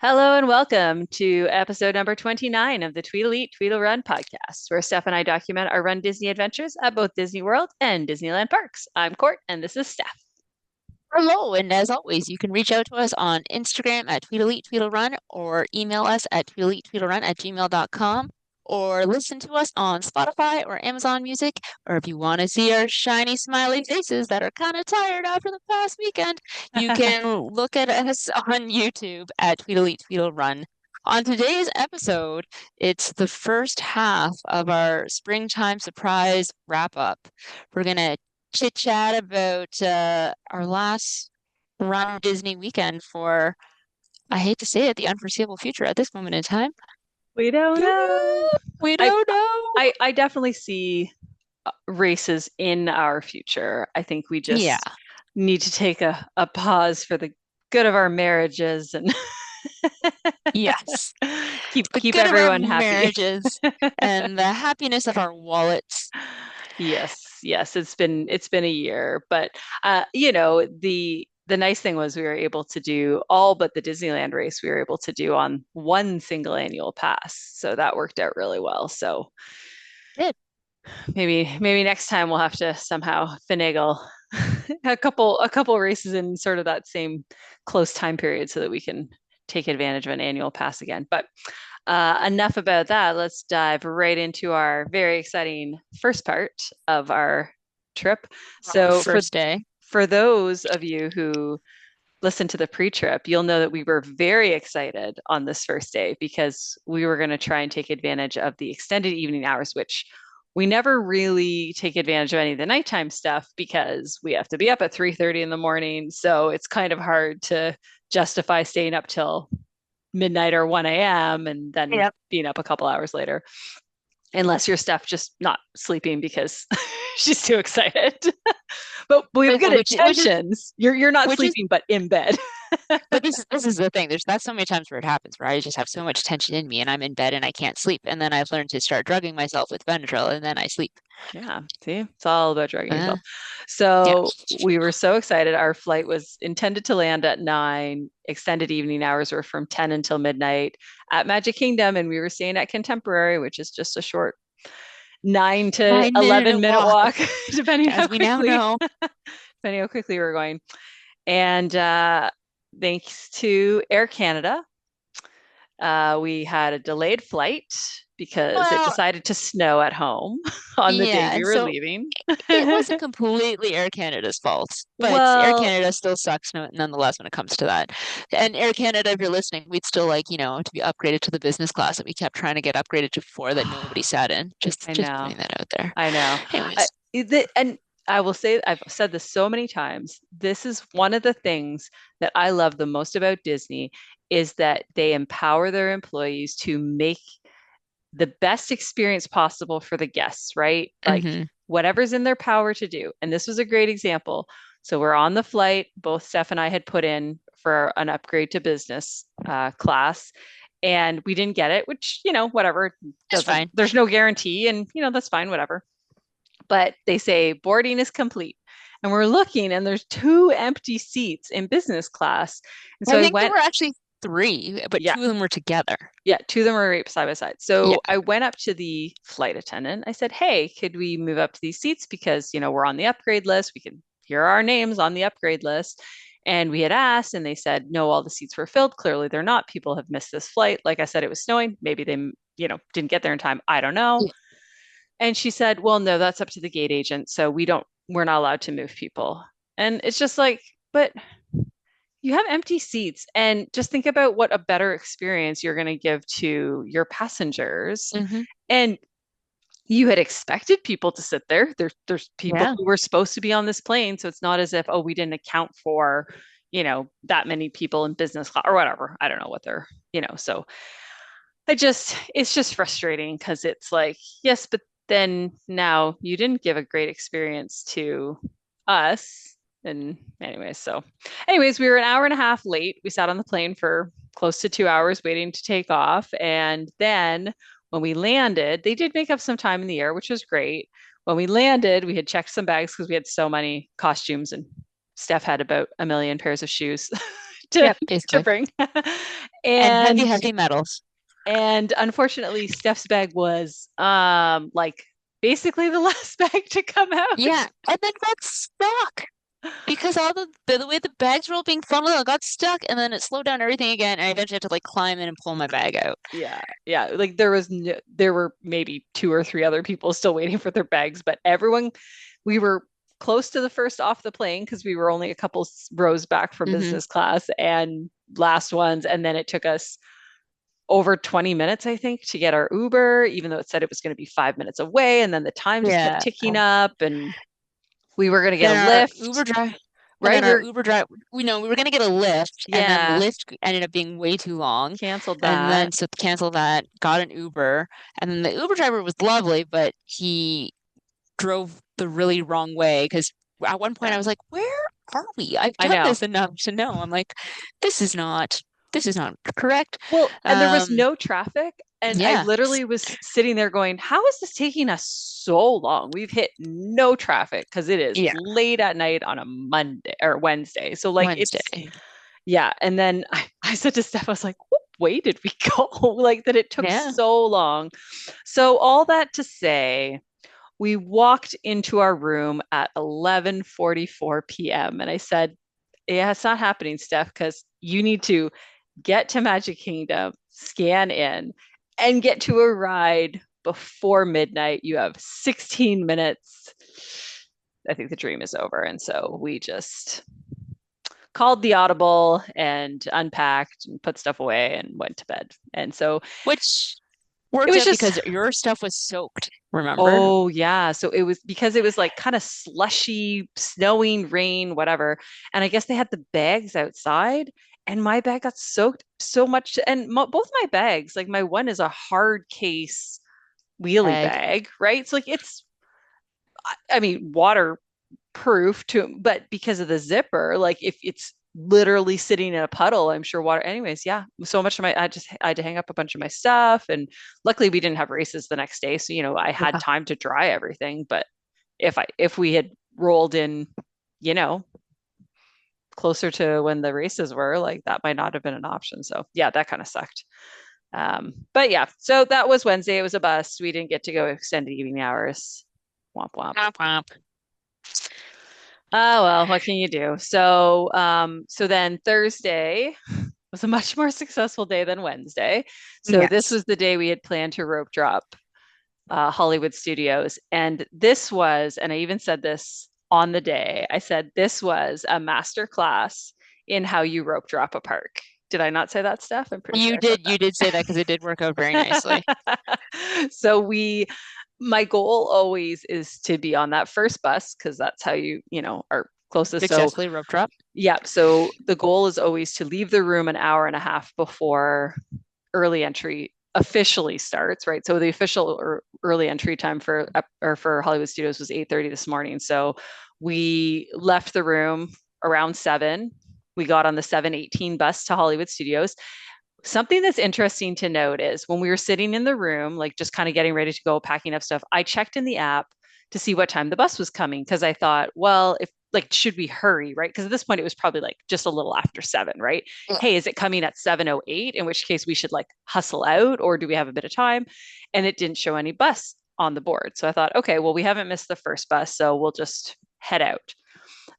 Hello and welcome to episode number 29 of the Tweedle Eat, Tweedle Run podcast, where Steph and I document our Run Disney adventures at both Disney World and Disneyland parks. I'm Court, and this is Steph. Hello, and as always, you can reach out to us on Instagram at TweedleEatTweedleRun or email us at TweedleEatTweedleRun@gmail.com or listen to us on Spotify or Amazon Music. Or if you want to see our shiny smiley faces that are kind of tired after the past weekend, you can look at us on YouTube at TweedleEatTweedleRun. On today's episode, it's the first half of our springtime surprise wrap up. We're going to chit chat about our last run Disney weekend for, I hate to say it, the unforeseeable future at this moment in time. We don't know. We I don't know. I definitely see races in our future. I think we Yeah, just need to take a pause for the good of our marriages and yes. The keep good of our everyone happy. marriages and the happiness of our wallets. Yes, yes, it's been a year, but the nice thing was we were able to do all but the Disneyland race we were able to do on one single annual pass. So that worked out really well. So Good. maybe next time we'll have to somehow finagle a couple races in sort of that same close time period so that we can take advantage of an annual pass again. But enough about that. Let's dive right into our very exciting first part of our trip. Our So for first day. for those of you who listen to the pre-trip, you'll know that we were very excited on this first day because we were going to try and take advantage of the extended evening hours, which we never really take advantage of any of the nighttime stuff because we have to be up at 3:30 in the morning. So it's kind of hard to justify staying up till midnight or 1 a.m. and then Yep. being up a couple hours later, unless your Steph just not sleeping because she's too excited. But we have good Which which is intentions. You're not which is sleeping, but in bed. But this is the thing. There's that's so many times where it happens where I just have so much tension in me and I'm in bed and I can't sleep. And then I've learned to start drugging myself with Benadryl and then I sleep. Yeah, see, it's all about drugging Uh, yourself. yeah. So we were so excited. Our flight was intended to land at 9. Extended evening hours were from 10 until midnight at Magic Kingdom, and we were staying at Contemporary, which is just a short 9 to 11 9 minute minute walk, walk, depending how as we now quickly know. depending how quickly we're going. And thanks to Air Canada, we had a delayed flight because it Well, decided to snow at home on the day yeah, we and were so leaving. it wasn't completely Air Canada's fault, but Air Well, Canada still sucks nonetheless when it comes to that. And Air Canada, if you're listening, we'd still like, to be upgraded to the business class that we kept trying to get upgraded to before that nobody sat in. Just I just know, putting that out there. I know. Anyways, And I will say, I've said this so many times. This is one of the things that I love the most about Disney is that they empower their employees to make the best experience possible for the guests, right? Like hmm whatever's in their power to do. And this was a great example. So we're on the flight. Both Steph and I had put in for an upgrade to business class, and we didn't get it, which, whatever, it's doesn't, fine. there's no guarantee. And, that's fine, whatever. But they say boarding is complete. And we're looking, and there's two empty seats in business class. And so I I think there went, were actually three, but yeah, two of them were together. yeah, two of them were right side by side. Yeah. So I went up to the flight attendant. I said, "Hey, could we move up to these seats because, we're on the upgrade list. We can hear our names on the upgrade list." And we had asked, and they said, "No, all the seats were filled. Clearly, they're not. People have missed this flight." Like I said, it was snowing. Maybe they, didn't get there in time. I don't know. Yeah. And she said, "Well, no, that's up to the gate agent. So we're not allowed to move people." And it's just like, but you have empty seats, and just think about what a better experience you're going to give to your passengers. hmm And you had expected people to sit there. There's people Yeah. who were supposed to be on this plane, so it's not as if, oh, we didn't account for, that many people in business class or whatever. I don't know what they're, so it's just frustrating because it's like, yes, but then now you didn't give a great experience to us. And anyways, we were an hour and a half late. We sat on the plane for close to 2 hours waiting to take off. And then when we landed, they did make up some time in the air, which was great. When we landed, we had checked some bags because we had so many costumes, and Steph had about a million pairs of shoes to Yep, to basically. bring. And heavy, And heavy metals. unfortunately Steph's bag was like basically the last bag to come out. Yeah, and then got stuck because all the way the bags were all being funneled out got stuck, and then it slowed down everything again. And I eventually had to like climb in and pull my bag out. Yeah, yeah. Like there was no, there were maybe two or three other people still waiting for their bags, but everyone, we were close to the first off the plane because we were only a couple rows back from Hmm. business class and last ones, and then it took us over 20 minutes, I think, to get our Uber, even though it said it was going to be 5 minutes away, and then the time just kept Yeah. ticking up, and we were going to get a Then our lift, Uber drive, and right? then our Uber drive, we were gonna get a lift, and then the Yeah, lift ended up being way too long, canceled and that. then so cancel that. Got an Uber, and then the Uber driver was lovely, but he drove the really wrong way because at one point I Yeah, was like, "Where are we? I've I done know. this enough to know." I'm like, "This is not, this is not correct." Well, and there was Um, no traffic. And I yeah, literally was sitting there going, how is this taking us so long? We've hit no traffic because it is yeah, late at night on a Monday or Wednesday. So, like, it's, Wednesday. yeah. And then I said to Steph, I was like, what way did we go? Like, that it took Yeah, so long. So, all that to say, we walked into our room at 11:44 p.m. And I said, yeah, it's not happening, Steph, because you need to get to Magic Kingdom, scan in, and get to a ride before midnight. You have 16 minutes. I think the dream is over. And so we just called the audible and unpacked and put stuff away and went to bed. And so which it worked was out just, because your stuff was soaked, remember? oh yeah. So it was because it was like kind of slushy, snowing, rain, whatever. And I guess they had the bags outside and my bag got soaked so much. And both my bags, like my one is a hard case wheelie Egg. bag, right? So like it's, I mean, waterproof to, but because of the zipper, like if it's literally sitting in a puddle, I'm sure water. Anyways, yeah. So much of my, I had to hang up a bunch of my stuff, and luckily we didn't have races the next day, so I had Yeah. time to dry everything. But if we had rolled in, you know, closer to when the races were, like that might not have been an option. So yeah, that kind of sucked. But yeah, so that was Wednesday. It was a bust. We didn't get to go extended evening hours. Womp womp. Womp womp. Oh well, what can you do? So so then Thursday was a much more successful day than Wednesday. So this Yes. was the day we had planned to rope drop Hollywood Studios. And this was, and I even said this on the day, I said this was a master class in how you rope drop a park. Did I not say that, Steph? I'm pretty sure I said You did say that because it did work out very nicely. that. So my goal always is to be on that first bus because that's how are closest. So Successfully rope drop. yeah, so the goal is always to leave the room an hour and a half before early entry officially starts, right? So the official early entry time for Hollywood Studios was 8:30 this morning. So we left the room around 7. We got on the 7:18 bus to Hollywood Studios. Something that's interesting to note is when we were sitting in the room, like just kind of getting ready to go, packing up stuff, I checked in the app to see what time the bus was coming because I thought, well, if like, should we hurry, right? Because at this point, it was probably like just a little after 7, right? Yeah. Hey, is it coming at 7:08? In which case we should like hustle out, or do we have a bit of time? And it didn't show any bus on the board. So I thought, okay, well, we haven't missed the first bus, so we'll just head out.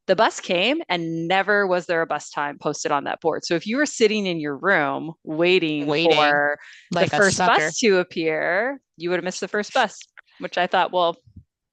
The bus came and never was there a bus time posted on that board. So if you were sitting in your room waiting Waiting for the like a first sucker. bus to appear, you would have missed the first bus, which I thought, well,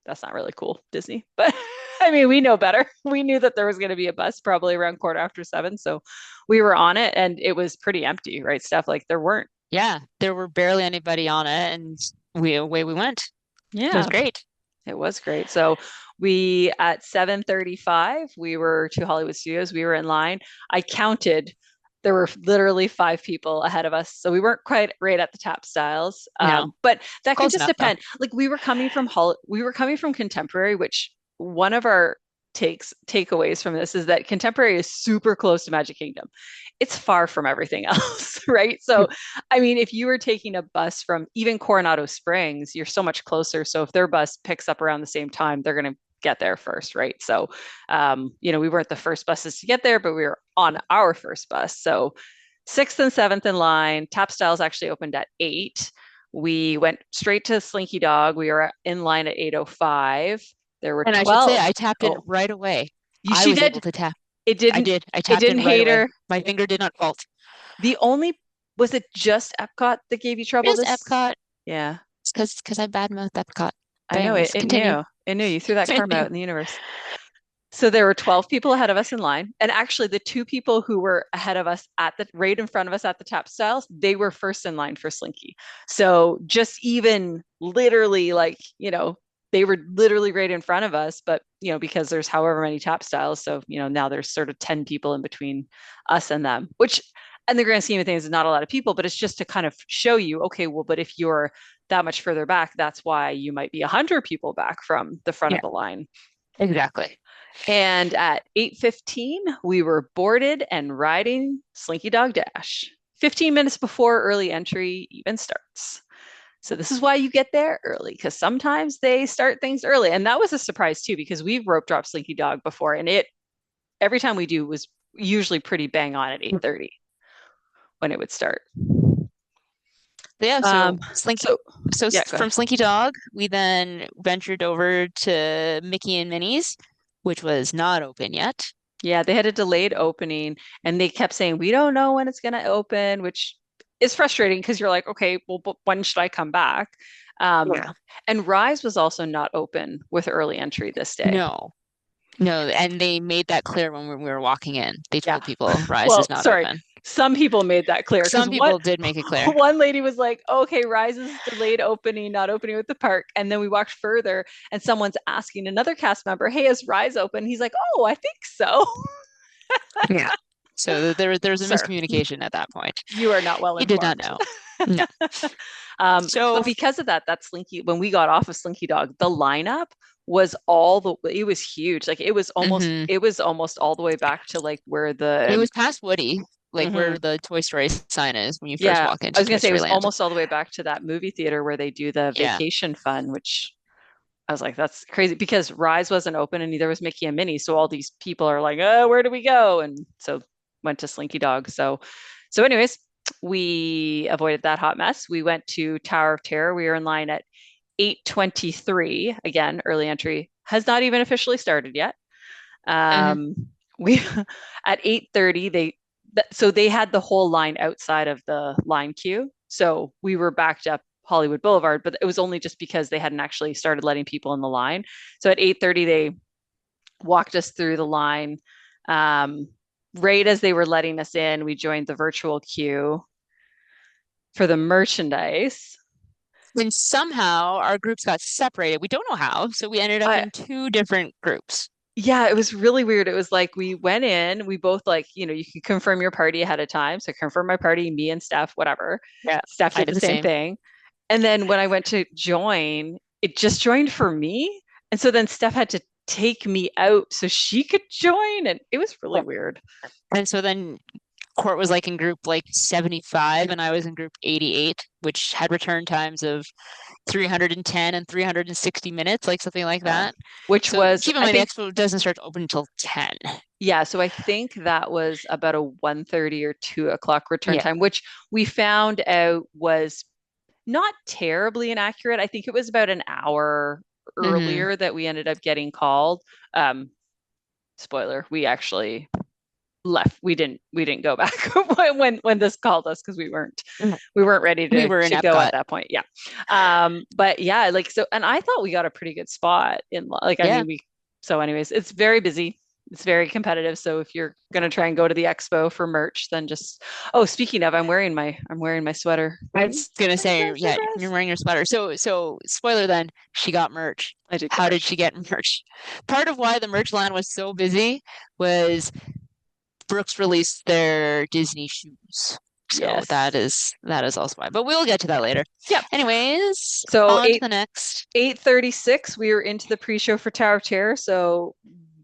that's not really cool, Disney. But I mean, we know better. We knew that there was going to be a bus probably around quarter after 7. So we were on it and it was pretty empty, right? Stuff like there weren't. Yeah, there were barely anybody on it, and away we went. It was Yeah, great. it was great. So we at 7:35, we were to Hollywood Studios. We were in line. I counted. There were literally 5 people ahead of us. So we weren't quite right at the tap styles. No, But that can close just enough though. depend. Like we were coming from contemporary, which one of our takeaways from this is that contemporary is super close to Magic Kingdom. It's far from everything else, right? So I mean, if you were taking a bus from even Coronado Springs, you're so much closer. So if their bus picks up around the same time, they're going to get there first, right? So, we weren't the first buses to get there, but we were on our first bus. So, sixth and seventh in line. Tap Styles actually opened at 8. We went straight to Slinky Dog. We were in line at 8:05. There were And I should say 12. I tapped in Oh, right away. she I was able did. to tap. It I didn't. did. I It tapped in didn't right hate away. her. My finger did not fault. The only Was it just Epcot that gave you trouble Just this? Epcot. Yeah, It's because I badmouthed Epcot. I But know it. anyways, It continue. knew. It knew you threw that karma out in the universe. So there were 12 people ahead of us in line. And actually, the two people who were ahead of us at the right in front of us at the Tap Styles, they were first in line for Slinky. So just even literally, like, they were literally right in front of us, but, because there's however many Tap Styles. So, now there's sort of 10 people in between us and them, which, in the grand scheme of things, is not a lot of people, but it's just to kind of show you, okay, well, but if you're that much further back, that's why you might be 100 people back from the front Yeah, of the line. exactly. And at 8:15, we were boarded and riding Slinky Dog Dash, 15 minutes before early entry even starts. So this is why you get there early, because sometimes they start things early. And that was a surprise too, because we've rope dropped Slinky Dog before, and it every time we do was usually pretty bang on at 8:30 when it would start. Yeah, Um, so yeah, go from ahead. Slinky Dog, we then ventured over to Mickey and Minnie's, which was not open yet. Yeah, they had a delayed opening and they kept saying, we don't know when it's going to open, which is frustrating because you're like, okay, well, but when should I come back? Um, Yeah. and Rise was also not open with early entry this day. No, no, and they made that clear when we were walking in. They Yeah. told people Rise is Well, not sorry. open. Some people made that clear because Some people did make it clear. one lady was like, okay, Rise is delayed opening, not opening with the park. And then we walked further and someone's asking another cast member, hey, is Rise open? He's like, oh, I think so. Yeah. So there was a Sir, miscommunication at that point. you are not well He did not informed. know. No. But So, because of that, Slinky, when we got off of Slinky Dog, the lineup it was huge. Like mhm. it was almost all the way back to like where It the, was past Woody, like where mhm. the Toy Story sign is when you first Yeah, walk I into was gonna Toy say it Story was Land. almost all the way back to that movie theater where they do the Yeah. vacation fun, which I was like, that's crazy because Rise wasn't open and neither was Mickey and Minnie. So all these people are like, oh, where do we go? And so went to Slinky Dog. So anyways, we avoided that hot mess. We went to Tower of Terror. We were in line at 8:23. Again, early entry has not even officially started yet. Mhm. Um, we at 8:30 so they had the whole line outside of the line queue. So we were backed up Hollywood Boulevard, but it was only just because they hadn't actually started letting people in the line. So at 8:30 they walked us through the line. Um, right as they were letting us in, we joined the virtual queue for the merchandise. And somehow our groups got separated. We don't know how, so we ended up I in two different groups. Yeah, it was really weird. It was like we went in, we both like, you can confirm your party ahead of time. So confirm my party, me and Steph, whatever. Yeah, Steph I did did the the same same. thing. And then when I went to join, it just joined for me. And so then Steph had to take me out so she could join. And it was really Yeah. weird. And so then Court was like in group like 75 and I was in group 88, which had return times of 310 and 360 minutes, like something like Uh, that. which So was, keep in I mind the think, expo doesn't start to open until 10. yeah, so I think that was about a 1:30 or 2 o'clock return Yeah. time, which we found out was not terribly inaccurate. I think it was about an hour Hmm. earlier that we ended up getting called. Um, Spoiler, we actually left. We didn't go back when this called us because we weren't ready We to were in to go Epcot. at that point. Yeah. But yeah, like so, and I thought we got a pretty good spot like I Yeah. mean we so anyways, it's very busy. It's very competitive. So if you're gonna try and go to the expo for merch, then just speaking of, I'm wearing my sweater. I was gonna say, Surprise, yeah, you're surprise. wearing your sweater. So spoiler then, she got merch. I did get How did merch. she get merch? Part of why the merch line was so busy was Brooks released their Disney shoes. So Yes. that is also why. But we'll get to that later. Yep. Anyways, So on to the next. 8:36, we were into the pre-show for Tower of Terror. So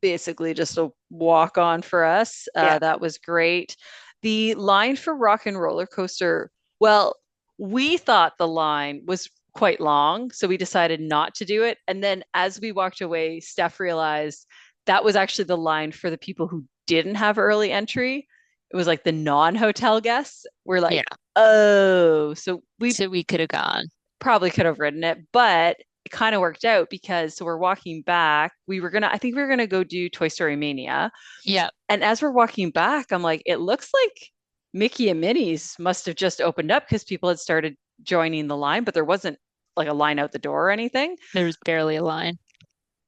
basically just a walk on for us. Yeah. That was great. The line for Rock and Roller Coaster, well, we thought the line was quite long. So we decided not to do it. And then as we walked away, Steph realized that was actually the line for the people who didn't have early entry. It was like the non-hotel guests. We're Yeah. like, oh, so we So we could have gone. probably could have ridden it, but it kind of worked out because so we're walking back. I think we were gonna go do Toy Story Mania. Yeah. And as we're walking back, I'm like, it looks like Mickey and Minnie's must have just opened up because people had started joining the line, but there wasn't like a line out the door or anything. There was barely a line.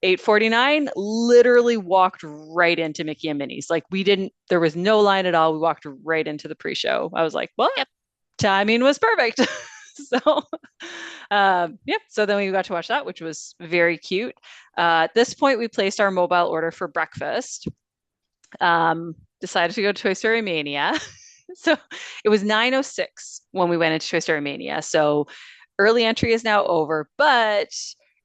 8:49, literally walked right into Mickey and Minnie's. Like we didn't, there was no line at all. We walked right into the pre-show. I was like, well, Yep. timing was perfect. So, yeah. So then we got to watch that, which was very cute. At this point, we placed our mobile order for breakfast. Decided to go to Toy Story Mania. So it was 9:06 when we went into Toy Story Mania. So early entry is now over, but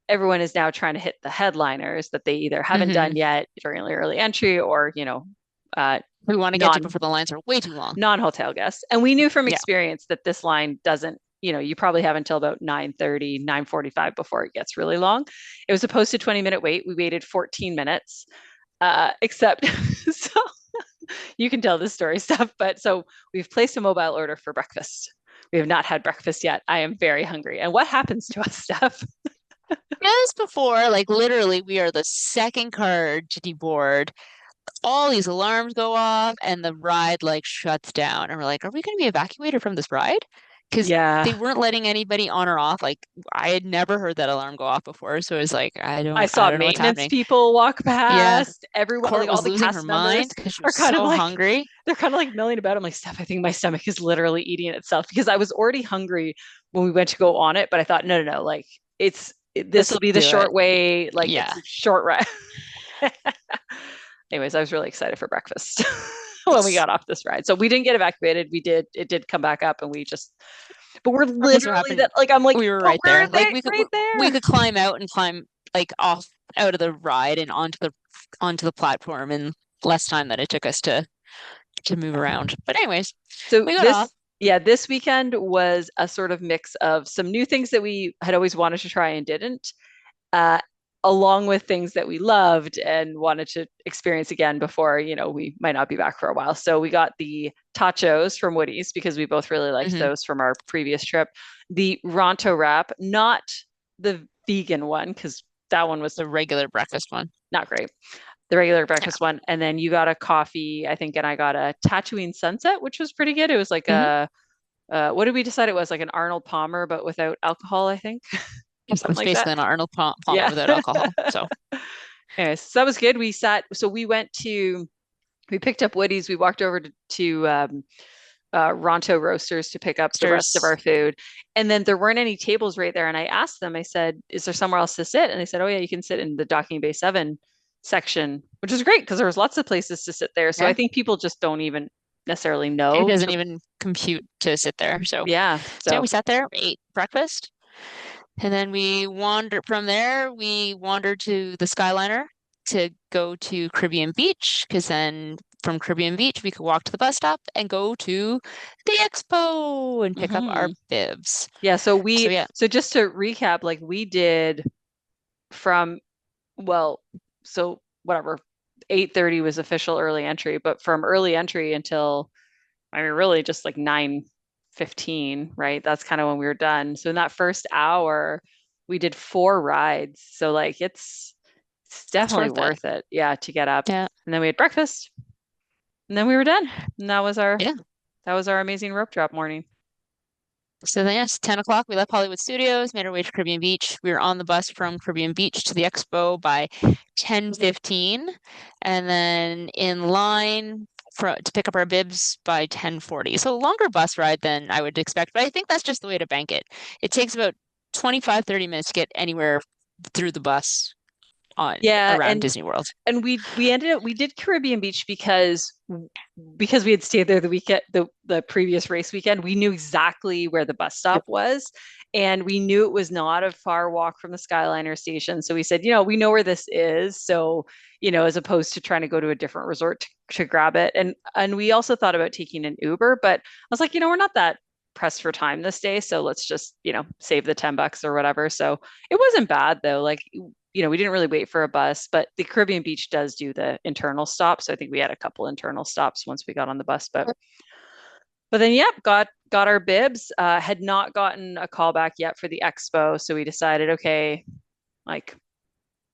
everyone is now trying to hit the headliners that they either haven't done Hmm. yet during early entry or, uh, We want to get to non before the lines are way too long. non-hotel guests. And we knew from Yeah. experience that this line doesn't, you probably have until about 9:30, 9:45 before it gets really long. It was supposed to 20-minute wait. We waited 14 minutes, except so you can tell this story stuff. But so we've placed a mobile order for breakfast. We have not had breakfast yet. I am very hungry. And what happens to us, Steph? Just before, like literally, we are the second car to deboard. All these alarms go off and the ride like shuts down. And we're like, are we going to be evacuated from this ride? Because Yeah, they weren't letting anybody on or off. Like I had never heard that alarm go off before. So it was like, I I saw don't know what's maintenance happening. people walk Yeah. past. Everyone, Court like all was the losing her cast members, mind because she are was kind of so like, hungry. they're kind of like milling about. I'm like, Steph, I think my stomach is literally eating itself because I was already hungry when we went to go on it, but I thought, no, no, no, like this Let's will be the do it. short way, like it's Yeah. a short ride. Anyways, I was really excited for breakfast when we got off this ride. So we didn't get evacuated. It did come back up and but we're Breakfast so literally happened. that, like, I'm like, We were but right we're there. Like there, right we there. could climb out and climb like off out of the ride and onto the platform in less time than it took us to move around. But anyways, So we got off. yeah, this weekend was a sort of mix of some new things that we had always wanted to try and didn't, uh, along with things that we loved and wanted to experience again before, we might not be back for a while. So we got the tachos from Woody's because we both really liked Hmm. those from our previous trip. The Ronto wrap, not the vegan one, because that one was The regular breakfast one. not great. The regular Yeah. breakfast one. And then you got a coffee, I think, and I got a Tatooine Sunset, which was pretty good. It was like Hmm. what did we decide it was? Like an Arnold Palmer, but without alcohol, I think. Something It's like that. basically an Arnold Palmer Yeah. without alcohol. So Anyways, so that was good. We picked up Woody's. We walked over to Ronto Roasters to pick up the rest of there's our food. And then there weren't any tables right there. And I asked them, I said, is there somewhere else to sit? And they said, oh, yeah, you can sit in the Docking Bay 7 section, which is great because there was lots of places to sit there. So I yeah, think people just don't even necessarily it know doesn't to, even compute to sit there. yeah. So yeah, So, we sat there, we ate breakfast, and then we wandered from there. We wandered to the Skyliner to go to Caribbean Beach, because then from Caribbean Beach we could walk to the bus stop and go to the expo and pick up our mhm. bibs. Yeah. So yeah. So just to recap, like we did from, well, so whatever, 8:30 was official early entry, but from early entry until, I mean, really just like 9:15, right? That's kind of when we were done. So in that first hour, we did 4 rides. So like it's It's definitely worth it. worth it, yeah, to get up. Yeah. And then we had breakfast, and then we were done. And Yeah. that was our amazing rope drop morning. So then, yes, 10 o'clock, we left Hollywood Studios, made our way to Caribbean Beach. We were on the bus from Caribbean Beach to the expo by 10:15, and then in line to pick up our bibs by 10:40. So a longer bus ride than I would expect, but I think that's just the way to bank it. It takes about 25, 30 minutes to get anywhere through the bus on Yeah, around Disney World. and we did Caribbean Beach because we had stayed there the previous race weekend. We knew exactly where the bus stop Yep. was, and we knew it was not a far walk from the Skyliner station. So we said, we know where this is. So, as opposed to trying to go to a different resort to grab it. And we also thought about taking an Uber, but I was like, we're not that pressed for time this day, so let's just, save the $10 or whatever. So it wasn't bad though. Like, we didn't really wait for a bus, but the Caribbean Beach does do the internal stops. So I think we had a couple internal stops once we got on the bus, but then, yep, got our bibs. Had not gotten a call back yet for the expo, so we decided, okay, like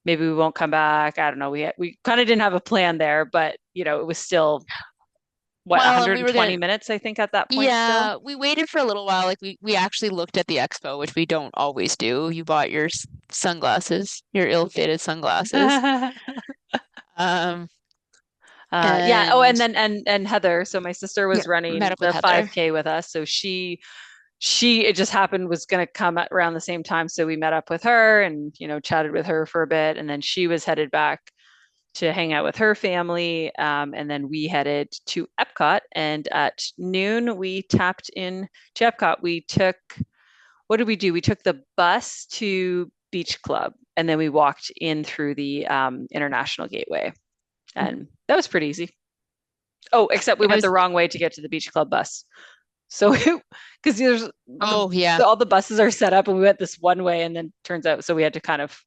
maybe we won't come back. I don't know. We kind of didn't have a plan there, but it was still what, Well, and we were 120 gonna, minutes, I think, at that point still. yeah, we waited for a little while. Like we actually looked at the expo, which we don't always do. You bought your sunglasses, your ill-fitted sunglasses. Um, Yeah. Oh, and and then and Heather, so my sister yeah, was met running up with the Heather. 5K with us, so she it just happened was going to come at around the same time, so we met up with her and chatted with her for a bit, and then she was headed back to hang out with her family, and then we headed to Epcot, and at noon we tapped in to Epcot. We took What did we do? We took the bus to Beach Club, and then we walked in through the International Gateway, and that was pretty easy. Oh, except we It went was, the wrong way to get to the Beach Club bus. So, because there's oh yeah. all the buses are set up, and we went this one way, and then turns out, so we had to kind of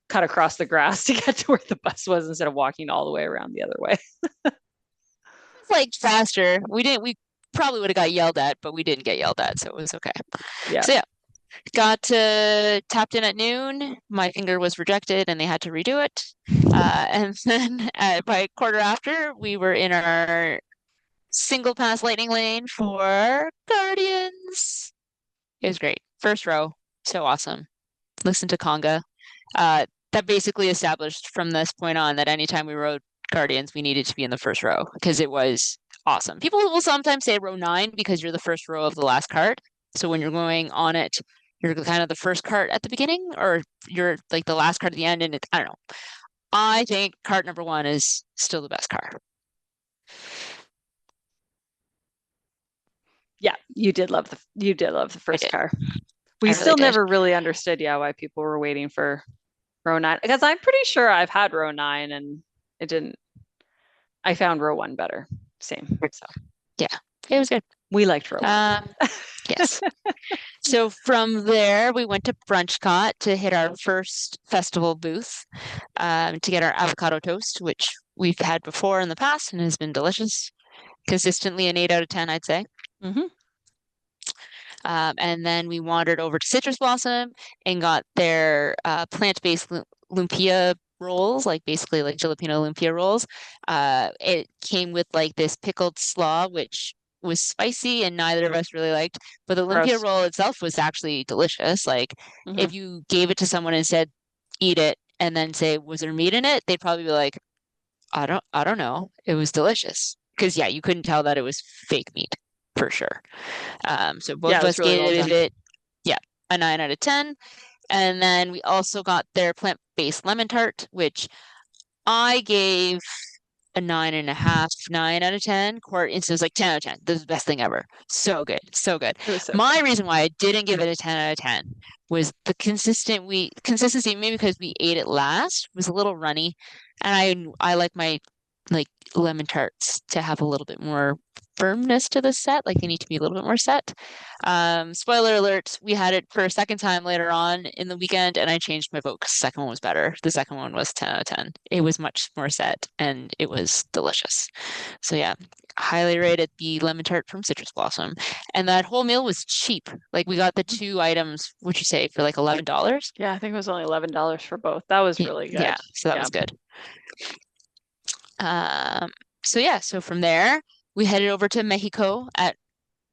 cut across the grass to get to where the bus was instead of walking all the way around the other way. It's like faster. We probably would have got yelled at, but we didn't get yelled at, so it was okay. Yeah. So yeah, got tapped in at noon. My finger was rejected and they had to redo it. And then by quarter after, we were in our single pass lightning lane for Guardians. It was great. First row, so awesome. Listen to conga. That basically established from this point on that anytime we rode Guardians, we needed to be in the first row because it was awesome. People will sometimes say row 9 because you're the first row of the last cart. So when you're going on it, you're kind of the first cart at the beginning, or you're like the last cart at the end, and I don't know. I think cart number 1 is still the best cart. Yeah, you did love the I first did. car. I We really still did. never really understood, yeah, why people were waiting for row 9, because I'm pretty sure I've had row 9 and it didn't. I found row 1 better. Same. So Yeah, it was good. we liked row 1. Um, yes. So from there, we went to Brunchcott to hit our first festival booth to get our avocado toast, which we've had before in the past and has been delicious. Consistently an 8 out of 10, I'd say. Mm-hmm. And then we wandered over to Citrus Blossom and got their plant-based lumpia rolls, like basically like jalapeno lumpia rolls. It came with like this pickled slaw, which was spicy and neither of us really liked. But the lumpia Gross. roll itself was actually delicious. Like Mm-hmm. if you gave it to someone and said, eat it, and then say, was there meat in it? They'd probably be like, I don't know. It was delicious. Because yeah, you couldn't tell that it was fake meat for sure. So both Yeah, it of was us really well gave done. it, yeah, a 9 out of 10. And then we also got their plant-based lemon tart, which I gave a 9.5, 9 out of 10. Court instead was like 10 out of 10. This is the best thing ever. So good, so good. It was so My good. reason why I didn't give it a 10 out of 10 was the consistency, maybe because we ate it last, was a little runny. And I like my like lemon tarts to have a little bit more firmness to the set. Like they need to be a little bit more set. Spoiler alert, we had it for a second time later on in the weekend, and I changed my vote because the second one was better. The second one was 10 out of 10. It was much more set and it was delicious. So yeah, highly rated the lemon tart from Citrus Blossom. And that whole meal was cheap. Like we got the two items, what'd you say, for like $11? Yeah, I think it was only $11 for both. That was really Yeah, good. so that Yeah. was good. Um, so yeah, so from there we headed over to Mexico at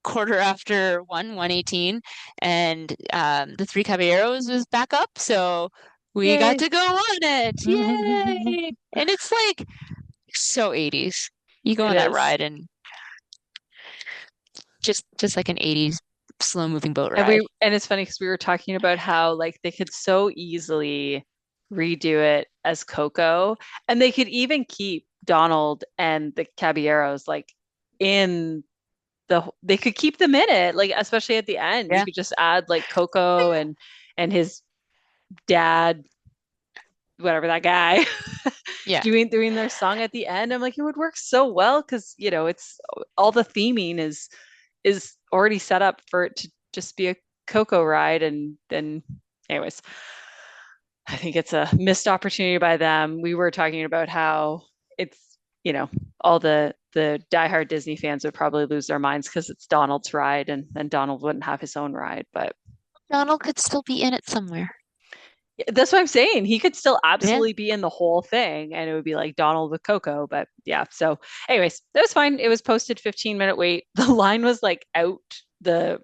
quarter after 1:18, and the Three Caballeros was back up, so we got Yay. to go on it. Yay! And it's like so 80s. You go It on that is. ride and just like an 80s slow moving boat And ride. it's funny because we were talking about how like they could so easily redo it as Coco, and they could even keep Donald and the Caballeros like in they could keep them in it, like especially at the end. You Yeah. could just add like Coco and his dad, whatever that guy, Yeah. doing their song at the end. I'm like, it would work so well because it's all the theming is is already set up for it to just be a Coco ride. And then, anyways, I think it's a missed opportunity by them. We were talking about how it's, all the diehard Disney fans would probably lose their minds because it's Donald's ride, and then Donald wouldn't have his own ride. But Donald could still be in it somewhere. that's what I'm saying. He could still Yeah. absolutely be in the whole thing, and it would be like Donald with Coco. But yeah, so anyways, that was fine. It was posted 15-minute wait. The line was like the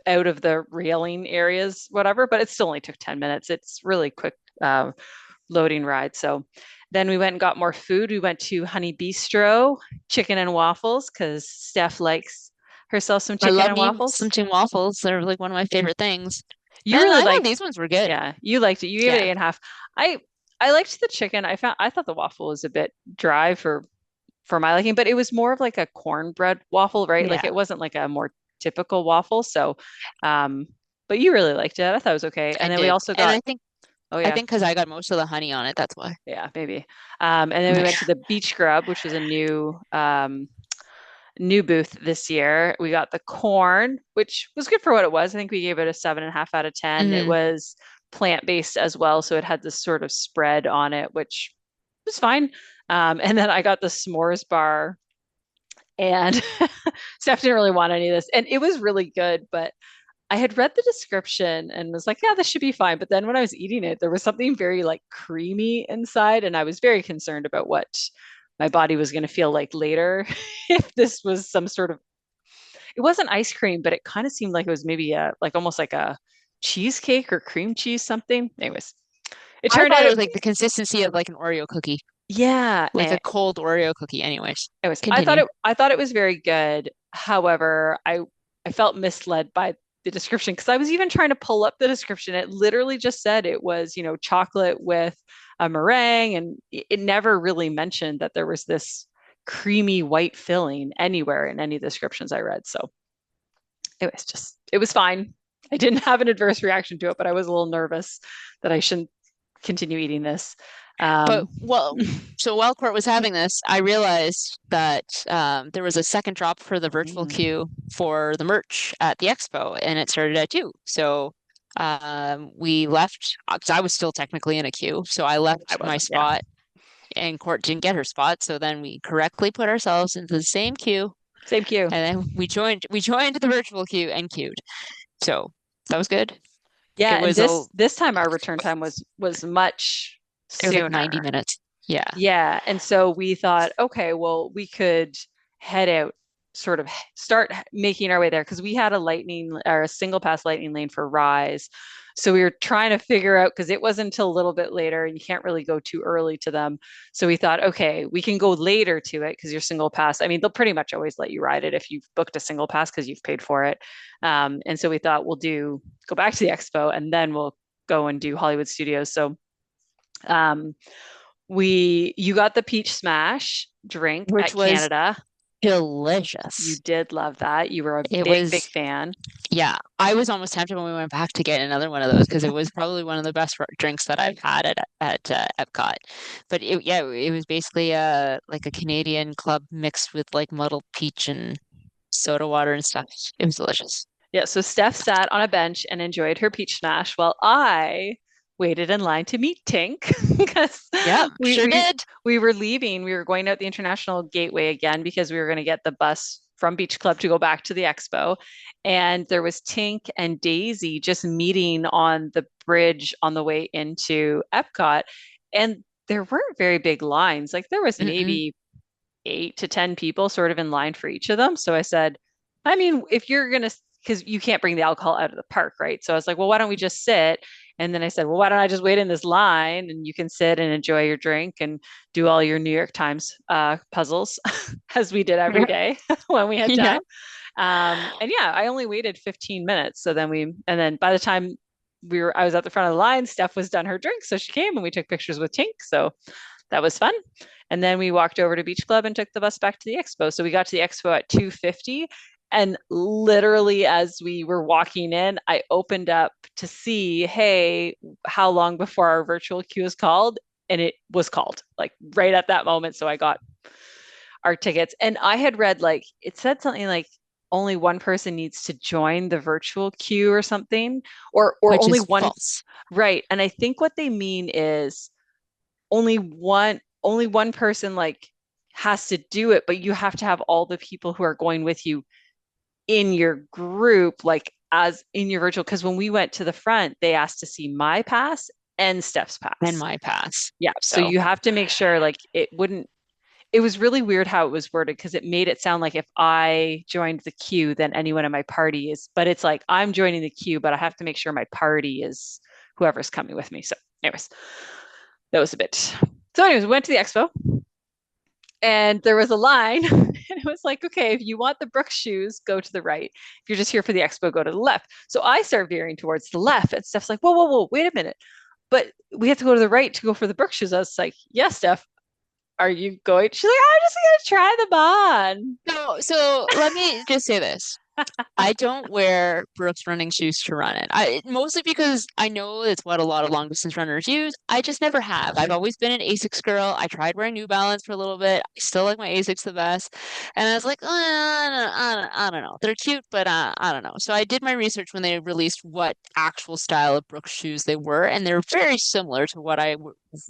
out of the railing areas, whatever, but it still only took 10 minutes. It's really quick loading ride. So then we went and got more food. We went to Honey Bistro, chicken and waffles, because Steph likes herself some I chicken love and me waffles. some tin waffles. They're like one of my favorite things. You And really I thought liked, these ones were good. yeah, you liked it. You gave it Yeah. 8.5. I I liked the chicken. I thought the waffle was a bit dry for my liking, but it was more of like a cornbread waffle, right? Like Yeah. it wasn't like a more typical waffle. So, um, but you really liked it. I thought it was okay. I And then we did. also And got, oh I yeah, think because I got most of the honey on it, that's why. yeah, maybe. And then we went to the Beach Grub, which is a new booth this year. We got the corn, which was good for what it was. I think we gave it a 7.5 out of 10. It Mm. was plant-based as well, so it had this sort of spread on it, which was fine. And then I got the s'mores bar, and Steph didn't really want any of this, and it was really good, but I had read the description and was like, yeah, this should be fine. But then when I was eating it, there was something very like creamy inside, and I was very concerned about what my body was going to feel like later if this was some sort of, it wasn't ice cream, but it kind of seemed like it was maybe a like almost like a cheesecake or cream cheese something. Anyways, it I turned thought out it was like the consistency of like an Oreo cookie, yeah. like a cold Oreo cookie. Anyways, Anyways, continue. I thought it was very good. However, I felt misled by the description because I was even trying to pull up the description. It literally just said it was, chocolate with a meringue, and it never really mentioned that there was this creamy white filling anywhere in any of the descriptions I read. So it was fine. I didn't have an adverse reaction to it, but I was a little nervous that I shouldn't continue eating this. But Um, well, so while Court was having this, I realized that there was a second drop for the virtual mm, queue for the merch at the expo, and it started at 2. So we left because I was still technically in a queue. So I I left my wasn't, yeah. spot, and Court didn't get her spot. So then we correctly put ourselves into the same queue, Same queue. and then we joined the virtual queue and queued. So that was good. Yeah, It and was a this time our return time was much it was like 90 sooner. minutes. Yeah. Yeah, and so we thought, okay, well, we could head out, sort of start making our way there because we had a lightning or a single pass lightning lane for Rise. So we were trying to figure out because it wasn't until a little bit later and you can't really go too early to them. So we thought, okay, we can go later to it because you're single pass. I mean, they'll pretty much always let you ride it if you've booked a single pass because you've paid for it. And so we thought go back to the expo and then we'll go and do Hollywood Studios. So um, you got the peach smash drink Which at was Canada. You delicious. did love that. You were a It big was, fan. yeah, I was almost tempted when we went back to get another one of those because it was probably one of the best drinks that I've had at Epcot. But yeah, it was basically like a Canadian club mixed with like muddled peach and soda water and stuff. It was delicious. Yeah, so Steph sat on a bench and enjoyed her peach smash while I waited in line to meet Tink because Yeah, we sure we did. we were leaving. We were going out the International Gateway again because we were going to get the bus from Beach Club to go back to the expo. And there was Tink and Daisy just meeting on the bridge on the way into Epcot. And there weren't very big lines. Like there was Mm-mm. maybe 8 to 10 people sort of in line for each of them. So I said, I mean, if you're going to, because you can't bring the alcohol out of the park, right? So I was like, well, why don't we just sit? And then I said, well, why don't I just wait in this line and you can sit and enjoy your drink and do all your New York Times puzzles as we did every day when we had Yeah. time. And yeah, I only waited 15 minutes. So and then by the time I was at the front of the line, Steph was done her drink. So she came and we took pictures with Tink. So that was fun. And then we walked over to Beach Club and took the bus back to the expo. So we got to the expo at 2:50. And literally, as we were walking in, I opened up to see, hey, how long before our virtual queue is called? And it was called like right at that moment. So I got our tickets. And I had read like, it said something like only one person needs to join the virtual queue or something, or which only is one, false. right? And I think what they mean is only one person like has to do it, but you have to have all the people who are going with you in your group, like as in your virtual. Because when we went to the front, they asked to see my pass and Steph's And pass. my pass. Yeah. So So you have to make sure like it was really weird how it was worded because it made it sound like if I joined the queue, then anyone in my party is, but it's like I'm joining the queue, but I have to make sure my party is whoever's coming with me. So, anyways, that was a bit. So, anyways, we went to the expo and there was a line and it was like, okay, if you want the Brooks shoes, go to the right. If you're just here for the expo, go to the left. So I started veering towards the left and Steph's like, whoa, whoa, whoa, wait a minute. But we have to go to the right to go for the Brooks shoes. I was like, yes, Steph, are you going? She's like, I'm just gonna try them on. so let me just say this. I don't wear Brooks running shoes to run in. Mostly because I know it's what a lot of long distance runners use. I just never have. I've always been an Asics girl. I tried wearing New Balance for a little bit. I still like my Asics the best. And I was like, I don't know. They're cute, but I don't know. So I did my research when they released what actual style of Brooks shoes they were, and they're very similar to what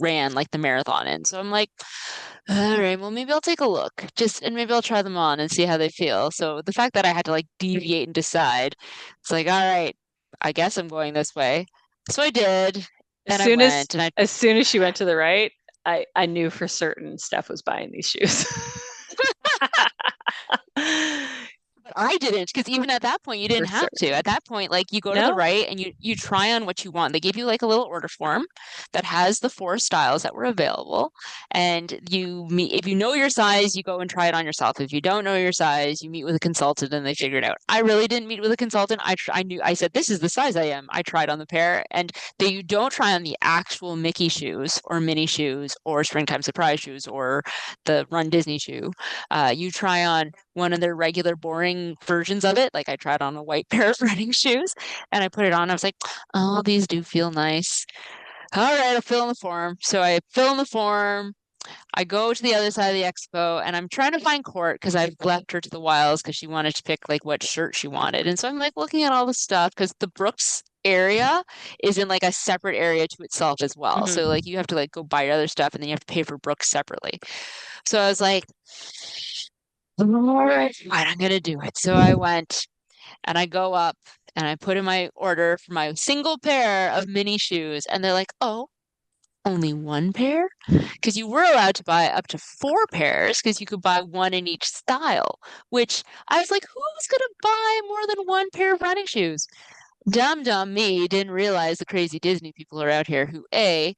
ran like the marathon in. So I'm like, all right, well, maybe I'll take a look. And maybe I'll try them on and see how they feel. So the fact that I had to like deviate and decide, it's like, all right, I guess I'm going this way. So I did, As and I soon as went, and I as soon as she went to the right, I knew for certain Steph was buying these shoes. But I didn't, because even at that point, you For didn't have to. certain. At that point, like you go to the No? right and you try on what you want. They give you like a little order form that has the four styles that were available, and you meet. If you know your size, you go and try it on yourself. If you don't know your size, you meet with a consultant and they figure it out. I really didn't meet with a consultant. I knew. I said this is the size I am. I tried on the pair, and you don't try on the actual Mickey shoes or mini shoes or springtime surprise shoes or the Run Disney shoe. You try on one of their regular boring versions of it. Like I tried on a white pair of running shoes and I put it on. I was like, oh, these do feel nice. All right, I'll fill in the form. So I fill in the form. I go to the other side of the expo and I'm trying to find Court because I've left her to the wilds because she wanted to pick like what shirt she wanted. And so I'm like looking at all the stuff because the Brooks area is in like a separate area to itself as well. So Hmm. like you have to like go buy your other stuff and then you have to pay for Brooks separately. So I was like, all right, fine, I'm gonna do it. So I went and I go up and I put in my order for my single pair of mini shoes, and they're like, "Oh, only one pair?" Because you were allowed to buy up to four pairs because you could buy one in each style. Which I was like, "Who's gonna buy more than one pair of running shoes?" Dumb me didn't realize the crazy Disney people are out here who A,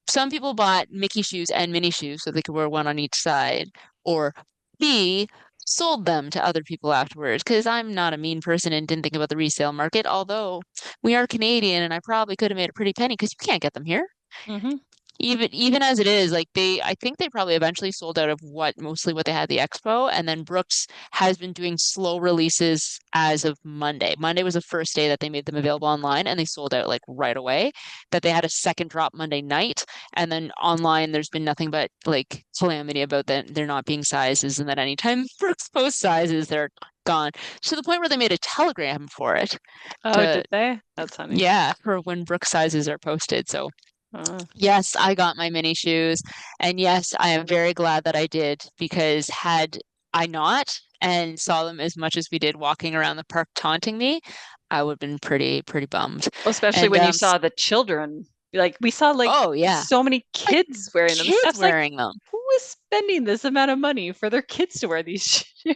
some people bought Mickey shoes and Minnie shoes so they could wear one on each side, or B, sold them to other people afterwards. Because I'm not a mean person and didn't think about the resale market, although we are Canadian and I probably could have made a pretty penny because you can't get them here. Hmm. Even as it is, like I think they probably eventually sold out of mostly what they had at the expo, and then Brooks has been doing slow releases as of Monday. Monday was the first day that they made them available online, and they sold out like right away. That they had a second drop Monday night, and then online there's been nothing but like calamity about that they're not being sizes, and that anytime Brooks posts sizes, they're gone to the point where they made a telegram for it Oh, to did they? That's funny. yeah for when Brooks sizes are posted. So Oh. yes, I got my mini shoes. And yes, I am very glad that I did because had I not and saw them as much as we did walking around the park taunting me, I would have been pretty bummed. Especially And when you saw the children. Like we saw like oh yeah, so many like kids wearing them. kids Steph's like, wearing them. who is spending this amount of money for their kids to wear these shoes?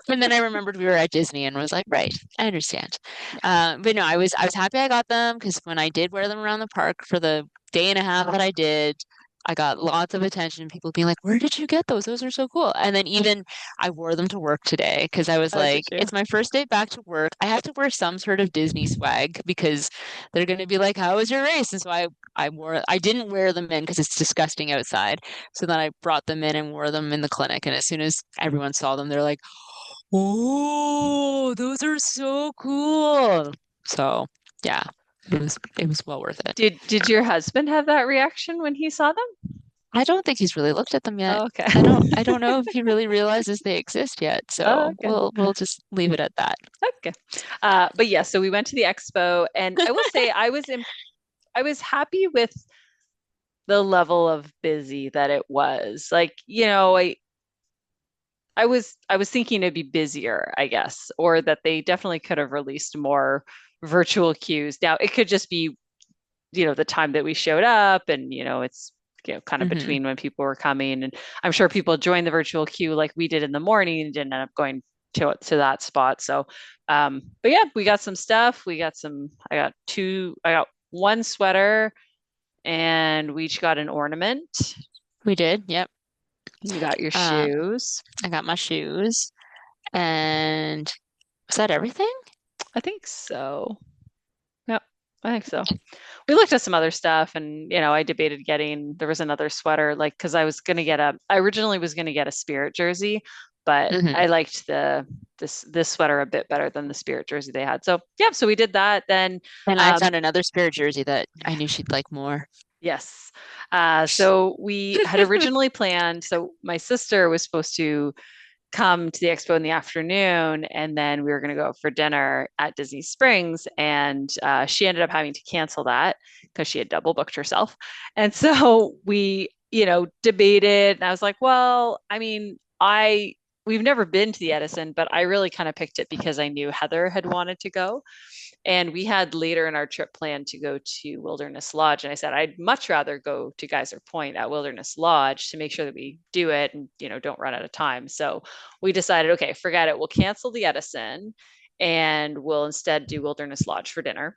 And then I remembered we were at Disney and was like, right, I understand. Yeah. But no, I was happy I got them because when I did wear them around the park for the day and a half that I did, I got lots of attention. People being like, "Where did you get those? Those are so cool." And then even I wore them to work today because I was Oh, like, did you? "It's my first day back to work. I have to wear some sort of Disney swag because they're going to be like, 'How was your race?'" And so I didn't wear them in because it's disgusting outside. So then I brought them in and wore them in the clinic. And as soon as everyone saw them, they're like, oh, those are so cool. So yeah, it was well worth it. Did your husband have that reaction when he saw them? I don't think he's really looked at them yet. Oh, okay. I don't know if he really realizes they exist yet. Oh, So okay. we'll just leave it at that. Okay. But yeah, so we went to the expo, and I will say I was happy with the level of busy that it was. Like, I was thinking it'd be busier, I guess, or that they definitely could have released more virtual queues. Now, it could just be, the time that we showed up, and it's kind of Hmm. between when people were coming, and I'm sure people joined the virtual queue like we did in the morning and didn't end up going to that spot. So but yeah, we got some stuff. I got one sweater, and we each got an ornament. We did. Yep. You got your Um, shoes. I got my shoes. And was that everything? I think so. Yep, I think so. We looked at some other stuff, and I debated there was another sweater, like, because I originally was going to get a Spirit jersey, but Hmm. I liked this sweater a bit better than the Spirit jersey they had. So yeah, so we did that. Then And I um found another Spirit jersey that I knew she'd like more. yes. So we had originally planned, so my sister was supposed to come to the expo in the afternoon, and then we were going to go for dinner at Disney Springs, and she ended up having to cancel that because she had double booked herself. And so we debated, and I was like, well, I mean, I we've never been to the Edison, but I really kind of picked it because I knew Heather had wanted to go, and we had later in our trip planned to go to Wilderness Lodge. And I said, I'd much rather go to Geyser Point at Wilderness Lodge to make sure that we do it and, don't run out of time. So we decided, okay, forget it. We'll cancel the Edison, and we'll instead do Wilderness Lodge for dinner.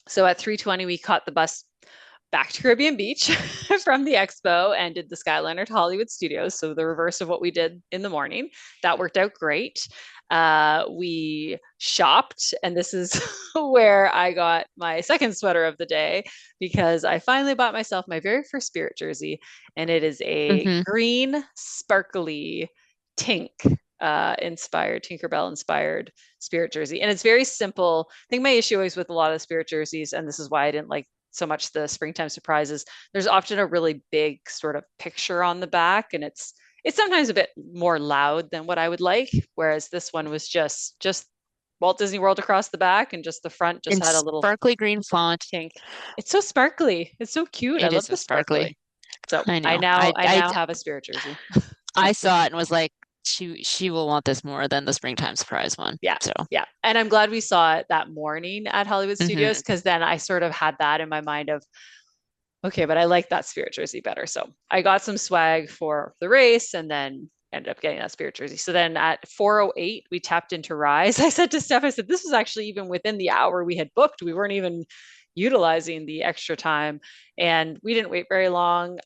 So at 3:20, we caught the bus back to Caribbean Beach from the expo and did the Skyliner to Hollywood Studios. So the reverse of what we did in the morning. That worked out great. We shopped, and this is where I got my second sweater of the day, because I finally bought myself my very first Spirit jersey, and it is a Hmm. green, sparkly Tink inspired, Tinkerbell inspired Spirit jersey. And it's very simple. I think my issue is with a lot of Spirit jerseys, and this is why I didn't like so much the springtime surprises, there's often a really big sort of picture on the back, and it's sometimes a bit more loud than what I would like, whereas this one was just Walt Disney World across the back, and just the front just In had a little sparkly green font. pink. It's so sparkly. It's so cute. I It is love so the sparkly. sparkly. So I I know. now I now have a Spirit jersey. I saw it and was like, she will want this more than the springtime surprise one. Yeah, So, yeah. And I'm glad we saw it that morning at Hollywood Studios, hmm. because then I sort of had that in my mind of, okay, but I like that Spirit jersey better. So I got some swag for the race, and then ended up getting that Spirit jersey. So then at 4:08, we tapped into Rise. I said to Steph, I said, this was actually even within the hour we had booked. We weren't even utilizing the extra time, and we didn't wait very long.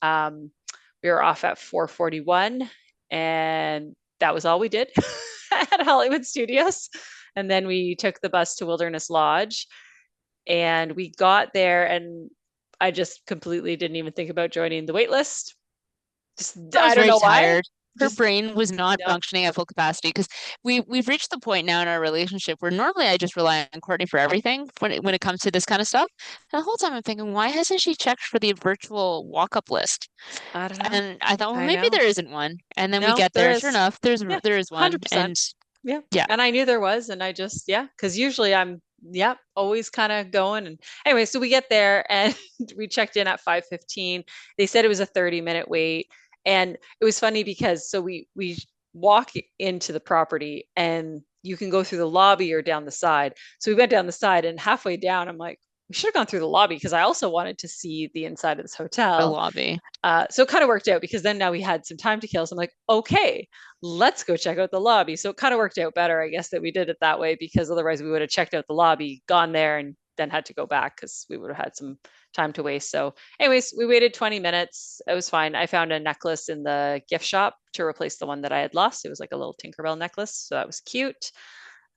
We were off at 4:41, and that was all we did at Hollywood Studios. And then we took the bus to Wilderness Lodge, and we got there, and I just completely didn't even think about joining the wait list. Just, I I was don't very know why. tired. Her Just brain was not no. functioning at full capacity because we've reached the point now in our relationship where normally I just rely on Courtney for everything when it comes to this kind of stuff. And the whole time I'm thinking, why hasn't she checked for the virtual walk-up list? I don't know. And I thought, well, I maybe know. there isn't one. And then we No, get there there, and sure is. enough, Yeah, there is one. 100%. And Yeah. yeah, And I knew there was, and I just, yeah, because usually I'm, yeah, always kind of going. And anyway, so we get there, and we checked in at 5:15. They said it was a 30-minute wait. And it was funny because so we walk into the property, and you can go through the lobby or down the side. So we went down the side, and halfway down, I'm like, we should have gone through the lobby, because I also wanted to see the inside of this the hotel. lobby. So it kind of worked out, because then now we had some time to kill. So I'm like, okay, let's go check out the lobby. So it kind of worked out better, I guess, that we did it that way, because otherwise we would have checked out the lobby, gone there, and then had to go back, because we would have had some time to waste. So, anyways, we waited 20 minutes. It was fine. I found a necklace in the gift shop to replace the one that I had lost. It was like a little Tinkerbell necklace. So that was cute.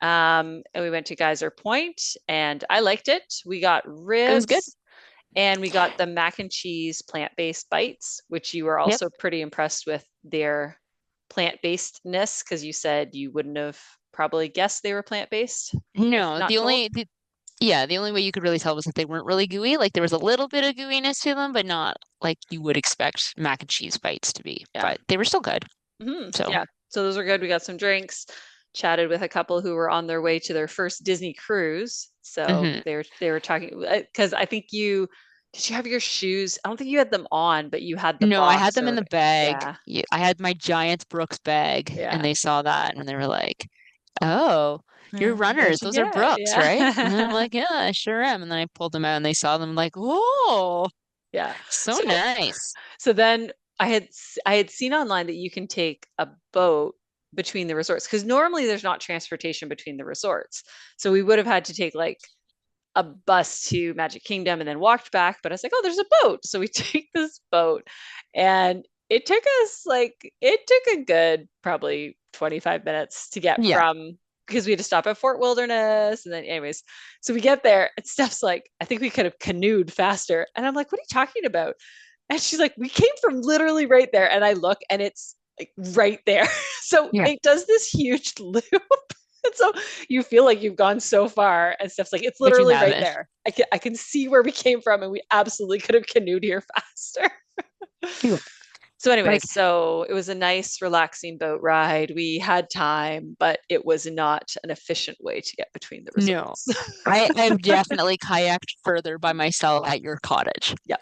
And we went to Geyser Point, and I liked it. We got It was good. ribs, and we got the mac and cheese plant-based bites, which you were Yep. also pretty impressed with their plant-basedness, because you said you wouldn't have probably guessed they were plant-based if No, not told. Yeah, the only way you could really tell was that they weren't really gooey. Like there was a little bit of gooiness to them, but not like you would expect mac and cheese bites to be. Yeah. But they were still good. So, Yeah. So those were good. We got some drinks, chatted with a couple who were on their way to their first Disney cruise. So hmm they were talking because I think you did you have your shoes? I don't think you had them on, but you had the No, I had box them in or the bag. yeah. I had my Giants Brooks bag, and Yeah. they saw that and they were like, "Oh, you're Yeah. runners. What'd you Those are get? Brooks, right?" And I'm Yeah. like, "Yeah, I sure am." And then I pulled them out and they saw them like, "Whoa, Yeah. so So nice." so then I had seen online that you can take a boat between the resorts because normally there's not transportation between the resorts. So we would have had to take like a bus to Magic Kingdom and then walked back. But I was like, oh, there's a boat. So we take this boat and it took a good probably 25 minutes to get Yeah, from because we had to stop at Fort Wilderness. And then, anyways, so we get there and Steph's like, I think we could have canoed faster. And I'm like, what are you talking about? And she's like, we came from literally right there. And I look and it's like right there. So yeah, it does this huge loop. And so you feel like you've gone so far and stuff's like, it's but you literally right haven't. there. I can see where we came from and we absolutely could have canoed here faster. You- So, anyways, Like, so it was a nice, relaxing boat ride. We had time, but it was not an efficient way to get between the no, resorts. I've definitely kayaked further by myself at your cottage. Yeah,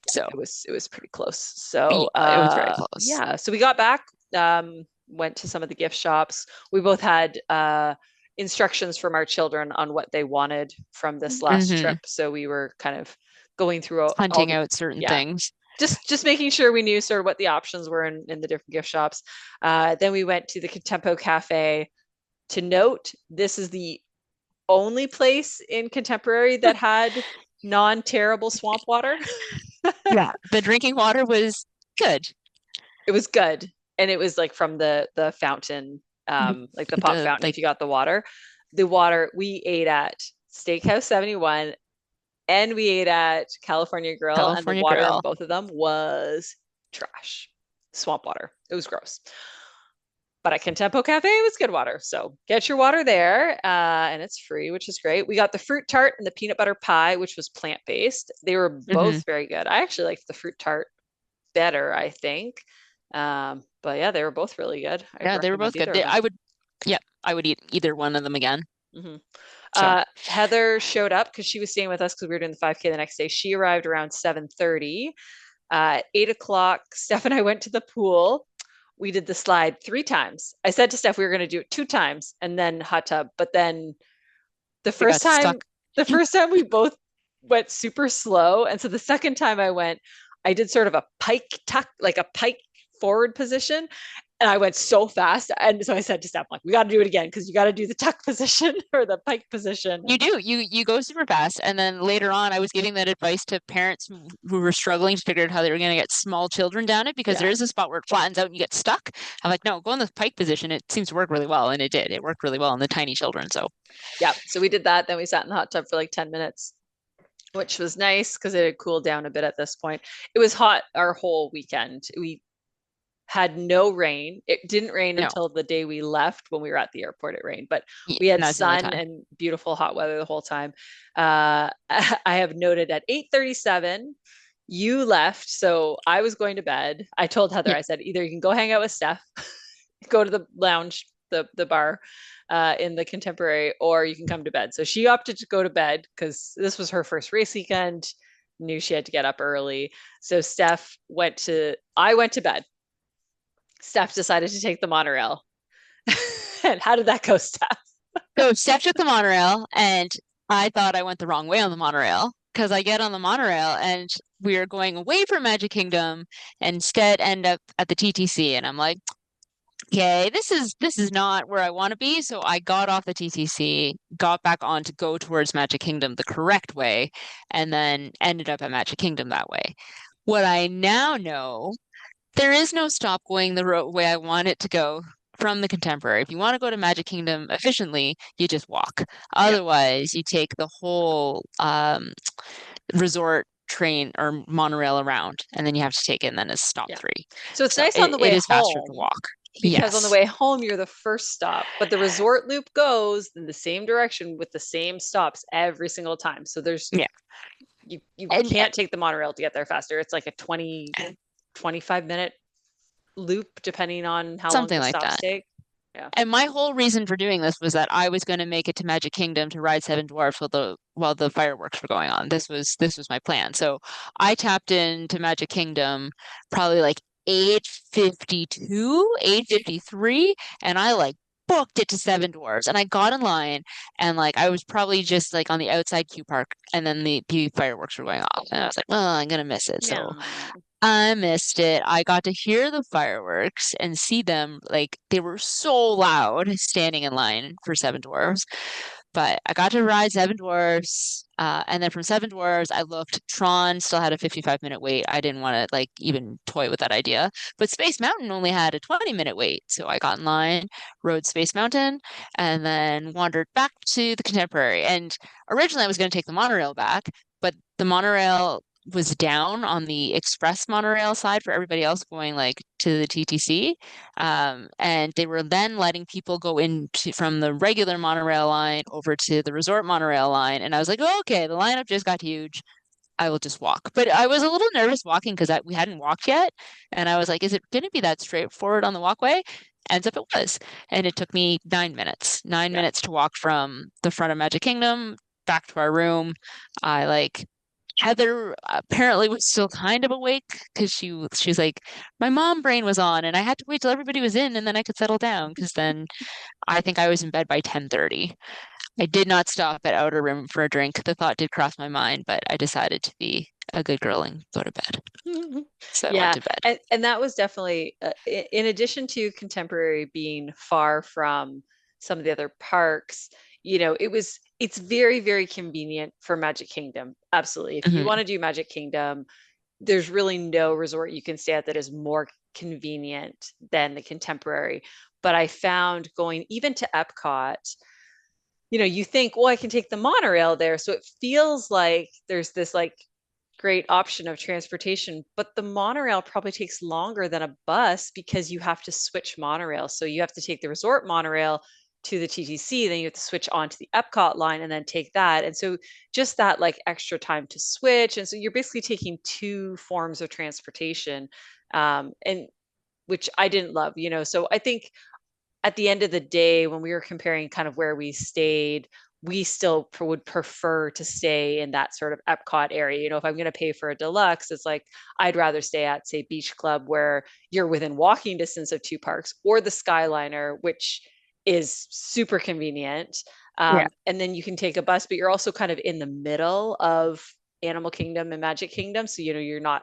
So, it was pretty close. So yeah, it was very close. yeah, so we got back, went to some of the gift shops. We both had instructions from our children on what they wanted from this last hmm trip. So we were kind of going through all Hunting the out certain yeah, things. just making sure we knew sort of what the options were in the different gift shops. Then we went to the Contempo Cafe. To note, this is the only place in Contemporary that had non-terrible swamp water. Yeah, the drinking water was good. It was good, and it was like from the fountain, like the pop The fountain. like If you got the water we ate at Steakhouse 71 and we ate at California Grill, and the California water in Grill. both of them was trash, swamp water. It was gross. But at Contempo Cafe, it was good water. So get your water there, and it's free, which is great. We got the fruit tart and the peanut butter pie, which was plant based. They were hmm both very good. I actually liked the fruit tart better, I think. But yeah, they were both really good. I'd Yeah, they were recommend both good. either of them. I would, yeah, I would eat either one of them again. Mhm. So Heather showed up because she was staying with us because we were doing the 5K the next day. She arrived around 7:30. At 8 o'clock, Steph and I went to the pool. We did the slide 3 times. I said to Steph we were going to do it 2 times and then hot tub, but then the we first got time, stuck. the first time we both went super slow, and so the second time I went, I did sort of a pike tuck, like a pike forward position, and I went so fast. And so I said to Steph, like, we got to do it again because you got to do the tuck position or the pike position. You And do. You go super fast, and then later on, I was giving that advice to parents who were struggling to figure out how they were going to get small children down it because there yeah, is a spot where it flattens out and you get stuck. I'm like, no, go in the pike position. It seems to work really well, and it did. It worked really well in the tiny children. So yeah. So we did that. Then we sat in the hot tub for like 10 minutes, which was nice because it had cooled down a bit at this point. It was hot our whole weekend. We had no rain. It didn't rain no, until the day we left. When we were at the airport, it rained, but we had that's the only sun time. and beautiful hot weather the whole time. I have noted at 8:37, you left. So I was going to bed. I told Heather, Yeah, I said, either you can go hang out with Steph, go to the lounge, the bar in the Contemporary, or you can come to bed. So she opted to go to bed because this was her first race weekend, knew she had to get up early. So I went to bed. Steph decided to take the monorail. And how did that go, Steph? so Steph took the monorail, and I thought I went the wrong way on the monorail because I get on the monorail and we are going away from Magic Kingdom and instead end up at the TTC. And I'm like, okay, this is not where I want to be. So I got off the TTC, got back on to go towards Magic Kingdom the correct way, and then ended up at Magic Kingdom that way. What I now know, there is no stop going the way I want it to go from the Contemporary. If you want to go to Magic Kingdom efficiently, you just walk. Yeah, Otherwise, you take the whole resort train or monorail around, and then you have to take it, and then it's stop yeah. three. So it's So nice on it, the it way is faster to home. walk. because on the Yes. way home you're the first stop, but the resort loop goes in the same direction with the same stops every single time. So there's Yeah. you And can't take the monorail to get there faster. It's like a 25 minute loop depending on how long something the like stops that. take. Yeah. And my whole reason for doing this was that I was going to make it to Magic Kingdom to ride Seven Dwarfs while the fireworks were going on. This was my plan. So I tapped into Magic Kingdom probably like 8:52, 8:53, and I like booked it to Seven Dwarfs. And I got in line and like I was probably just like on the outside queue park and then the fireworks were going off. And I was like, oh, I'm gonna miss it. So Yeah. I missed it. I got to hear the fireworks and see them like they were so loud standing in line for Seven Dwarfs. But I got to ride Seven Dwarfs. And then from Seven Dwarfs, I looked. Tron still had a 55-minute wait. I didn't want to like even toy with that idea. But Space Mountain only had a 20-minute wait. So I got in line, rode Space Mountain, and then wandered back to the Contemporary. And originally I was going to take the monorail back, but the monorail was down on the express monorail side for everybody else going like to the TTC. And they were then letting people go from the regular monorail line over to the resort monorail line. And I was like, oh, okay, the lineup just got huge. I will just walk. But I was a little nervous walking because we hadn't walked yet. And I was like, is it going to be that straightforward on the walkway? Ends up it was. And it took me 9 minutes, nine Yeah. minutes to walk from the front of Magic Kingdom back to our room. I like Heather apparently was still kind of awake because she was like, my mom brain was on and I had to wait till everybody was in and then I could settle down because then I think I was in bed by 10:30. I did not stop at Outer Rim for a drink. The thought did cross my mind, but I decided to be a good girl and go to bed. So I went Yeah, to bed. and that was definitely in addition to Contemporary being far from some of the other parks, it's very, very convenient for Magic Kingdom. Absolutely. If you Hmm. want to do Magic Kingdom, there's really no resort you can stay at that is more convenient than the Contemporary. But I found going even to Epcot, you think, well, I can take the monorail there. So it feels like there's this like great option of transportation, but the monorail probably takes longer than a bus because you have to switch monorail. So you have to take the resort monorail to the TTC, then you have to switch onto the Epcot line and then take that. And so just that like extra time to switch. And so you're basically taking two forms of transportation, and which I didn't love. So I think at the end of the day, when we were comparing kind of where we stayed, we still would prefer to stay in that sort of Epcot area. If I'm going to pay for a deluxe, it's like I'd rather stay at, say, Beach Club, where you're within walking distance of two parks, or the Skyliner, which is super convenient. Yeah. And then you can take a bus, but you're also kind of in the middle of Animal Kingdom and Magic Kingdom. So, you're not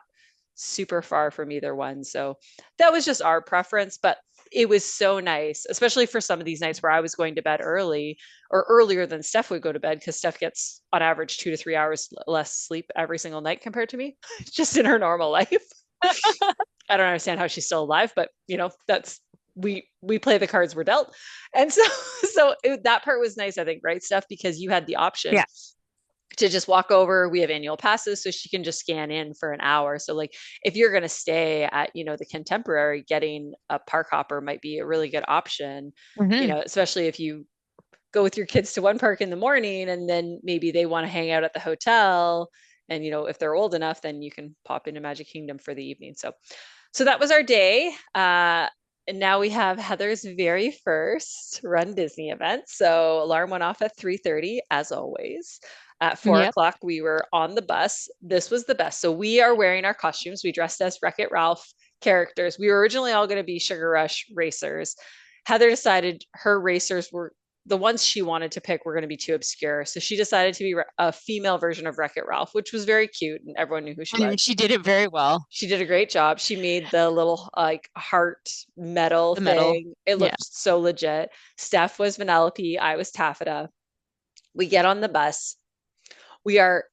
super far from either one. So that was just our preference, but it was so nice, especially for some of these nights where I was going to bed early or earlier than Steph would go to bed because Steph gets on average 2 to 3 hours less sleep every single night compared to me, just in her normal life. I don't understand how she's still alive, but that's we play the cards we're dealt, and so that part was nice, I think, right, Steph, because you had the option Yeah. to just walk over. We have annual passes, so she can just scan in for an hour. So like if you're going to stay at, the Contemporary, getting a park hopper might be a really good option, Hmm. especially if you go with your kids to one park in the morning and then maybe they want to hang out at the hotel. And, if they're old enough, then you can pop into Magic Kingdom for the evening. So that was our day. And now we have Heather's very first Run Disney event. So alarm went off at 3:30, as always. At four Yep. o'clock, we were on the bus. This was the best. So we are wearing our costumes. We dressed as Wreck-It Ralph characters. We were originally all going to be Sugar Rush racers. Heather decided her racers were the ones she wanted to pick were going to be too obscure. So she decided to be a female version of Wreck-It Ralph, which was very cute and everyone knew who she was. And she did it very well. She did a great job. She made the little like heart metal The medal. thing. It Yeah. looked so legit. Steph was Vanellope. I was Taffeta. We get on the bus. We are,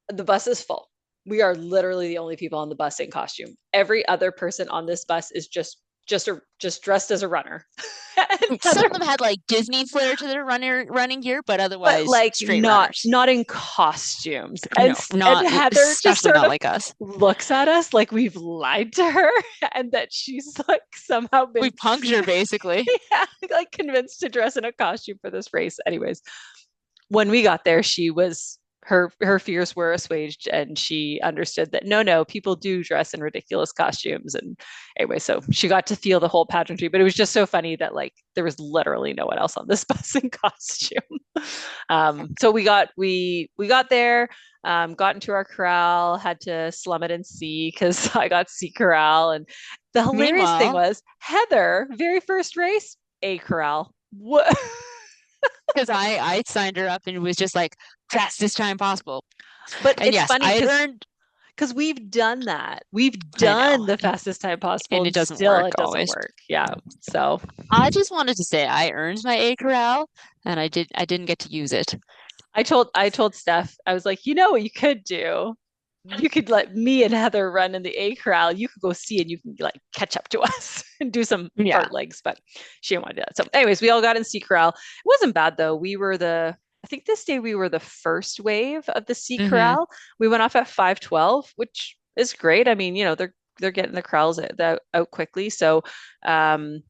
the bus is full. We are literally the only people on the bus in costume. Every other person on this bus is just just dressed as a runner. And Some Heather, of them had like Disney flair to their running gear, but but otherwise like straight not runners. not in costumes. And No, and not Heather just especially sort not of like us. looks at us like we've lied to her and that she's like somehow We been punked her basically. yeah, like convinced to dress in a costume for this race. Anyways, when we got there, she was her fears were assuaged and she understood that no, people do dress in ridiculous costumes. And anyway, so she got to feel the whole pageantry, but it was just so funny that like there was literally no one else on this bus in costume. So we got there, got into our corral, had to slum it and see because I got C corral. And the hilarious thing Meanwhile, was Heather, very first race, A corral. What? because I signed her up and it was just like fastest time possible. But And it's yes, funny I had because earned. we've done that. We've I know, done the fastest time possible and it and doesn't still work it doesn't always. work. Yeah. So I just wanted to say I earned my A corral, and I didn't get to use it. I told Steph, I was like, you know what you could do? You could let me and Heather run in the A corral. You could go see and you can like catch up to us and do some Yeah. fartlegs, but she didn't want to do that. So, anyways, we all got in C corral. It wasn't bad though. I think this day we were the first wave of the C Hmm. corral. We went off at 5:12, which is great. I mean, they're getting the corrals out quickly. So um,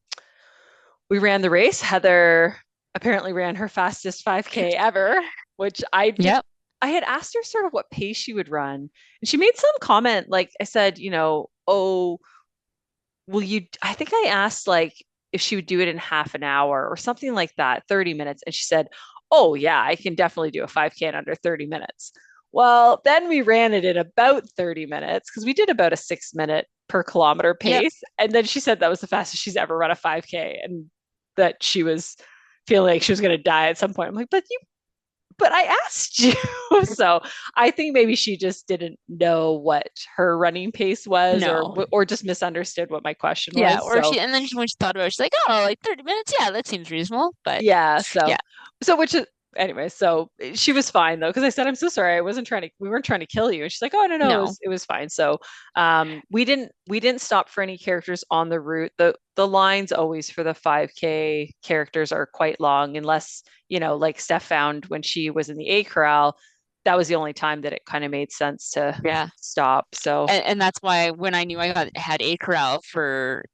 we ran the race. Heather apparently ran her fastest 5K ever, which I did. Yep. I had asked her sort of what pace she would run, and she made some comment. Like I said, oh, will you? I think I asked like if she would do it in half an hour or something like that, 30 minutes. And she said, oh, yeah, I can definitely do a 5K in under 30 minutes. Well, then we ran it in about 30 minutes because we did about a 6 minute per kilometer Yep. pace. And then she said that was the fastest she's ever run a 5K and that she was feeling like she was going to die at some point. I'm like, but I asked you. So I think maybe she just didn't know what her running pace was No. or just misunderstood what my question Yeah. was. Or So she, and then when she thought about it, she's like, oh, like 30 minutes. Yeah, that seems reasonable. But yeah, yeah, so which is anyway, so she was fine though because I said I'm so sorry. We weren't trying to kill you. And she's like, "Oh, no, it no. was fine." So we didn't stop for any characters on the route. The lines always for the 5K characters are quite long unless, like Steph found when she was in the A corral, that was the only time that it kind of made sense to Yeah. stop. So And that's why when I knew had a corral for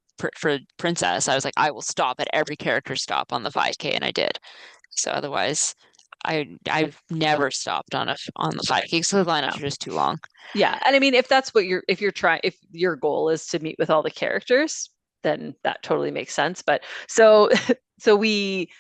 Princess, I was like, I will stop at every character stop on the 5K, and I did. So otherwise, I've never stopped on the 5K, so the lineups no. are just too long. Yeah. And I mean, if your goal is to meet with all the characters, then that totally makes sense. But so, so we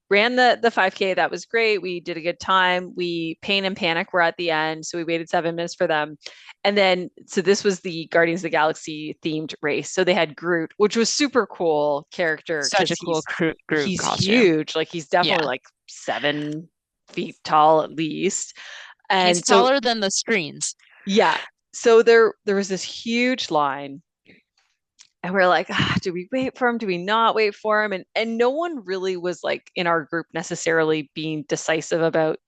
ran the 5K. That was great. We did a good time. We Pain and Panic were at the end. So we waited 7 minutes for them. And then, so this was the Guardians of the Galaxy themed race. So they had Groot, which was super cool character Such because a cool Groot he's costume. huge. Like he's definitely Yeah. like 7 feet tall at least. He's And so taller than the screens. yeah. So there was this huge line and we're like, do we wait for him? Do we not wait for him? And no one really was like in our group necessarily being decisive about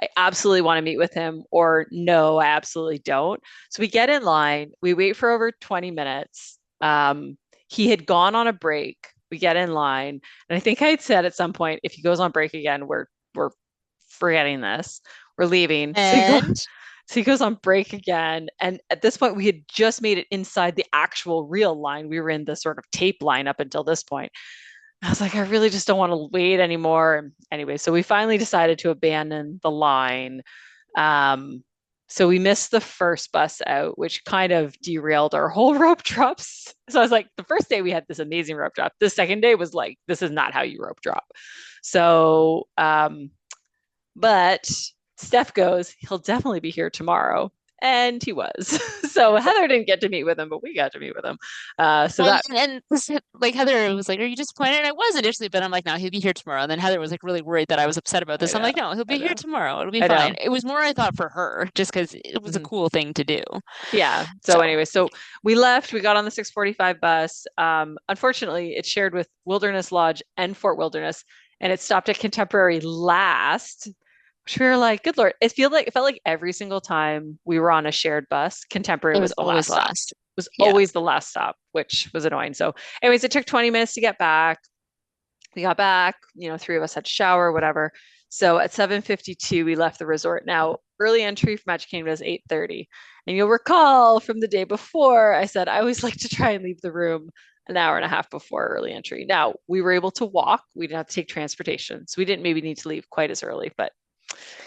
I absolutely want to meet with him or no, I absolutely don't. So we get in line, we wait for over 20 minutes. He had gone on a break. We get in line, and I think I had said at some point, if he goes on break again, we're forgetting this. We're leaving. And So he goes on break again. And at this point, we had just made it inside the actual real line. We were in the sort of tape line up until this point. I was like, I really just don't want to wait anymore. And anyway, so we finally decided to abandon the line. Um, so we missed the first bus out, which kind of derailed our whole rope drops. So I was like, the first day we had this amazing rope drop. The second day was like, this is not how you rope drop. So but Steph goes, he'll definitely be here tomorrow. And he was. So Heather didn't get to meet with him, but we got to meet with him. So well, that, like Heather was like, "Are you disappointed?" And I was initially, but I'm like, "No, he'll be here tomorrow." And then Heather was like really worried that I was upset about I this. I'm know, like, "No, he'll I be here know, tomorrow. It'll be I fine." know. It was more I thought for her, just because it was a Mhm. cool thing to do. Yeah. So So anyway, so we left, we got on the 6:45 bus. Unfortunately, it shared with Wilderness Lodge and Fort Wilderness, and it stopped at Contemporary last. which we were like, good Lord. It felt like every single time we were on a shared bus, Contemporary It was was the last always stop. last. Was Yeah. always the last stop, which was annoying. So, anyways, it took 20 minutes to get back. We got back, three of us had to shower, whatever. So at 7:52, we left the resort. Now, early entry for Magic Kingdom is 8:30. And you'll recall from the day before, I said I always like to try and leave the room an hour and a half before early entry. Now, we were able to walk. We didn't have to take transportation. So we didn't maybe need to leave quite as early, but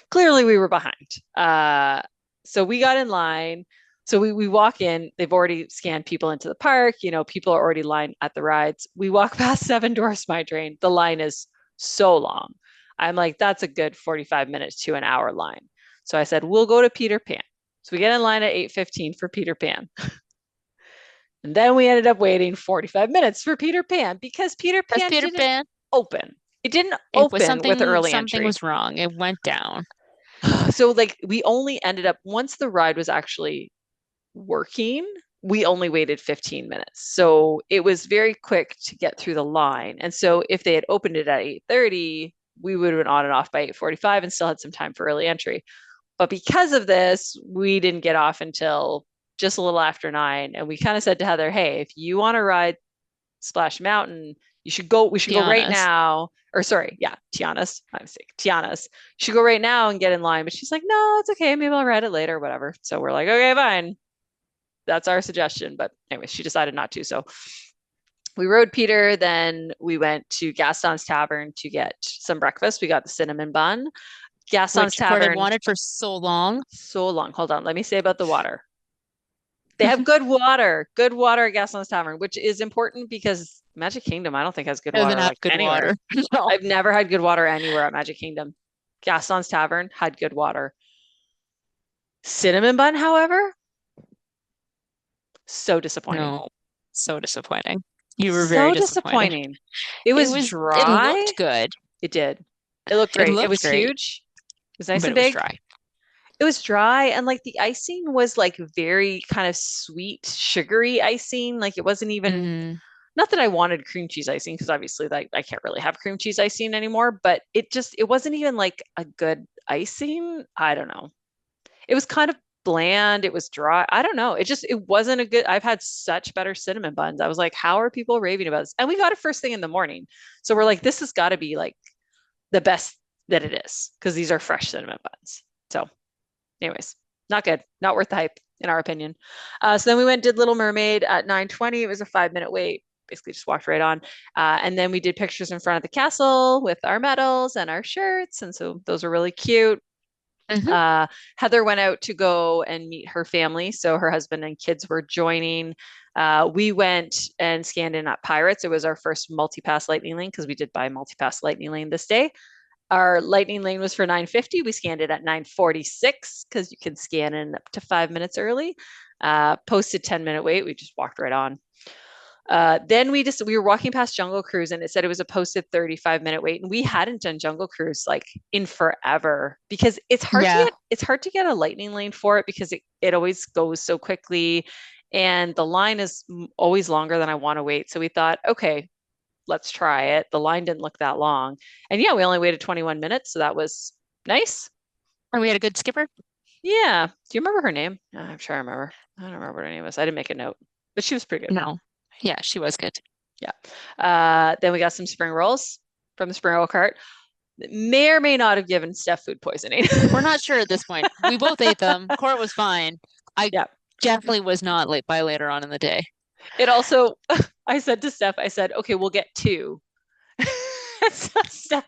clearly we were behind. So we got in line. So we walk in, they've already scanned people into the park. People are already lined at the rides. We walk past Seven Dwarfs Mine Train. The line is so long. I'm like, that's a good 45 minutes to an hour line. So I said, we'll go to Peter Pan. So we get in line at 8:15 for Peter Pan. And then we ended up waiting 45 minutes for Peter Pan because Peter That's Pan Peter didn't Pan. open. It didn't It was open with something, early something entry. was wrong. It went down. So like we only ended up once the ride was actually working, we only waited 15 minutes. So it was very quick to get through the line. And so if they had opened it at 8:30, we would have been on and off by 8:45 and still had some time for early entry. But because of this, we didn't get off until just a little after 9. And we kind of said to Heather, hey, if you want to ride Splash Mountain, we should go right Tiana's. now. Or sorry, yeah, Tiana's, my mistake. Tiana's. You should go right now and get in line. But she's like, no, it's okay. Maybe I'll ride it later, whatever. So we're like, okay, fine. That's our suggestion. But anyway, she decided not to. So we rode Peter, then we went to Gaston's Tavern to get some breakfast. We got the cinnamon bun. Gaston's Which what I Tavern, wanted for so long. so long. Hold on. Let me say about the water. They have good water at Gaston's Tavern, which is important because Magic Kingdom, I don't think has good Doesn't water have like good anywhere. water. No. I've never had good water anywhere at Magic Kingdom. Gaston's Tavern had good water. Cinnamon bun, however, so disappointing. No. So disappointing. You were very So disappointed. disappointing. It It was was, it looked dry. good. It did. It looked It great. It looked was great, huge. It was nice but and it was big. dry. It was dry and like the icing was like very kind of sweet, sugary icing. Like it wasn't even Mm. not that I wanted cream cheese icing because obviously like I can't really have cream cheese icing anymore, but it wasn't even like a good icing. I don't know. It was kind of bland. It was dry. I don't know. It wasn't a good. I've had such better cinnamon buns. I was like, how are people raving about this? And we got it first thing in the morning. So we're like, this has got to be like the best that it is because these are fresh cinnamon buns. So, anyways, not good. Not worth the hype in our opinion. So then we went did Little Mermaid at 9:20. It was a 5-minute wait. Basically, just walked right on. And then we did pictures in front of the castle with our medals and our shirts. And so those were really cute. Hmm. Uh, Heather went out to go and meet her family. So her husband and kids were joining. We went and scanned in at Pirates. It was our first multi-pass lightning lane because we did buy multi-pass lightning lane this day. Our lightning lane was for 9:50. We scanned it at 9:46 because you can scan in up to 5 minutes early. Posted 10-minute wait. We just walked right on. Then we were walking past Jungle Cruise and it said it was a posted 35-minute wait, and we hadn't done Jungle Cruise like in forever because Yeah. it's hard to get a lightning lane for it because it always goes so quickly, and the line is always longer than I want to wait. So we thought, okay, let's try it. The line didn't look that long, and yeah, we only waited 21 minutes, so that was nice. And we had a good skipper. Yeah. Do you remember her name? I'm sure I remember. I don't remember what her name was. I didn't make a note, but she was pretty good. No. Yeah, she was good. Yeah. Then we got some spring rolls from the spring roll cart. May or may not have given Steph food poisoning. We're not sure at this point. We both ate them. Court was fine. I Yeah. definitely was not late by later on in the day. It also, I said to Steph, I said, okay, we'll get two. So Steph,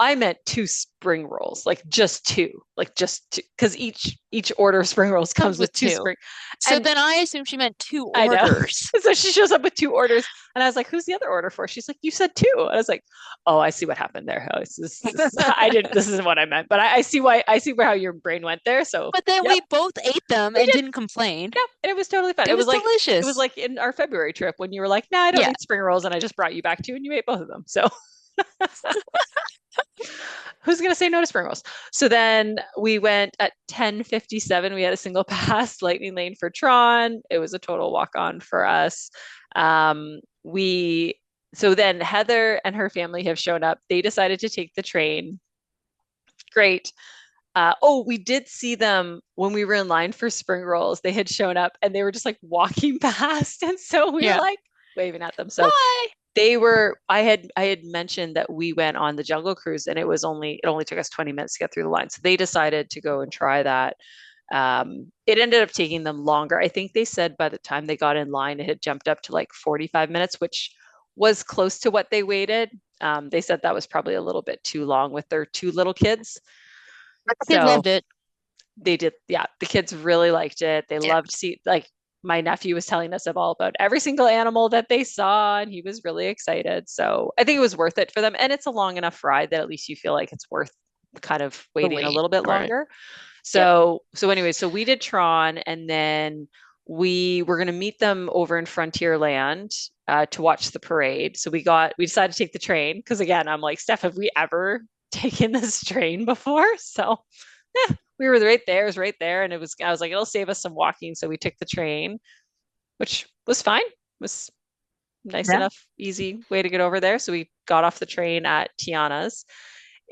I meant two spring rolls, like just two, because each order of spring rolls Comes comes with with two two. spring. So And then I assumed she meant two I know. orders. So she shows up with two orders, and I was like, "Who's the other order for?" She's like, "You said two." And I was like, "Oh, I see what happened there. Oh, I didn't. This isn't what I meant, but I see why. I see where how your brain went there. So, But then yep, we both ate them we and did. didn't complain. Yeah, and it was totally fun. It was It was delicious. like in our February trip when you were like, "Nah, I don't Yeah. need spring rolls," and I just brought you back two, and you ate both of them. So who's gonna say no to spring rolls? So then we went at 10:57. We had a single pass lightning lane for Tron. It was a total walk on for us. We so then Heather and her family have shown up. They decided to take the train. great. We did see them when we were in line for spring rolls. They had shown up and they were just like walking past. And so we were Yeah. like waving at them. So Bye. I had mentioned that we went on the Jungle Cruise and it only took us 20 minutes to get through the line. So they decided to go and try that. It ended up taking them longer. I think they said by the time they got in line, it had jumped up to like 45 minutes, which was close to what they waited. They said that was probably a little bit too long with their two little kids. My kids So loved it. they did, yeah, the kids really liked it. They Yeah. loved see like my nephew was telling us all about every single animal that they saw, and he was really excited. So I think it was worth it for them. And it's a long enough ride that at least you feel like it's worth kind of The waiting a wait. little bit Right. longer. Yep. So anyway, so we did Tron, and then we were going to meet them over in Frontierland to watch the parade. So we decided to take the train because again, I'm like, Steph, have we ever taken this train before? So we were right there, it was right there, and I was like, it'll save us some walking. So we took the train, which was fine. It was nice Yeah. enough, easy way to get over there. So we got off the train at Tiana's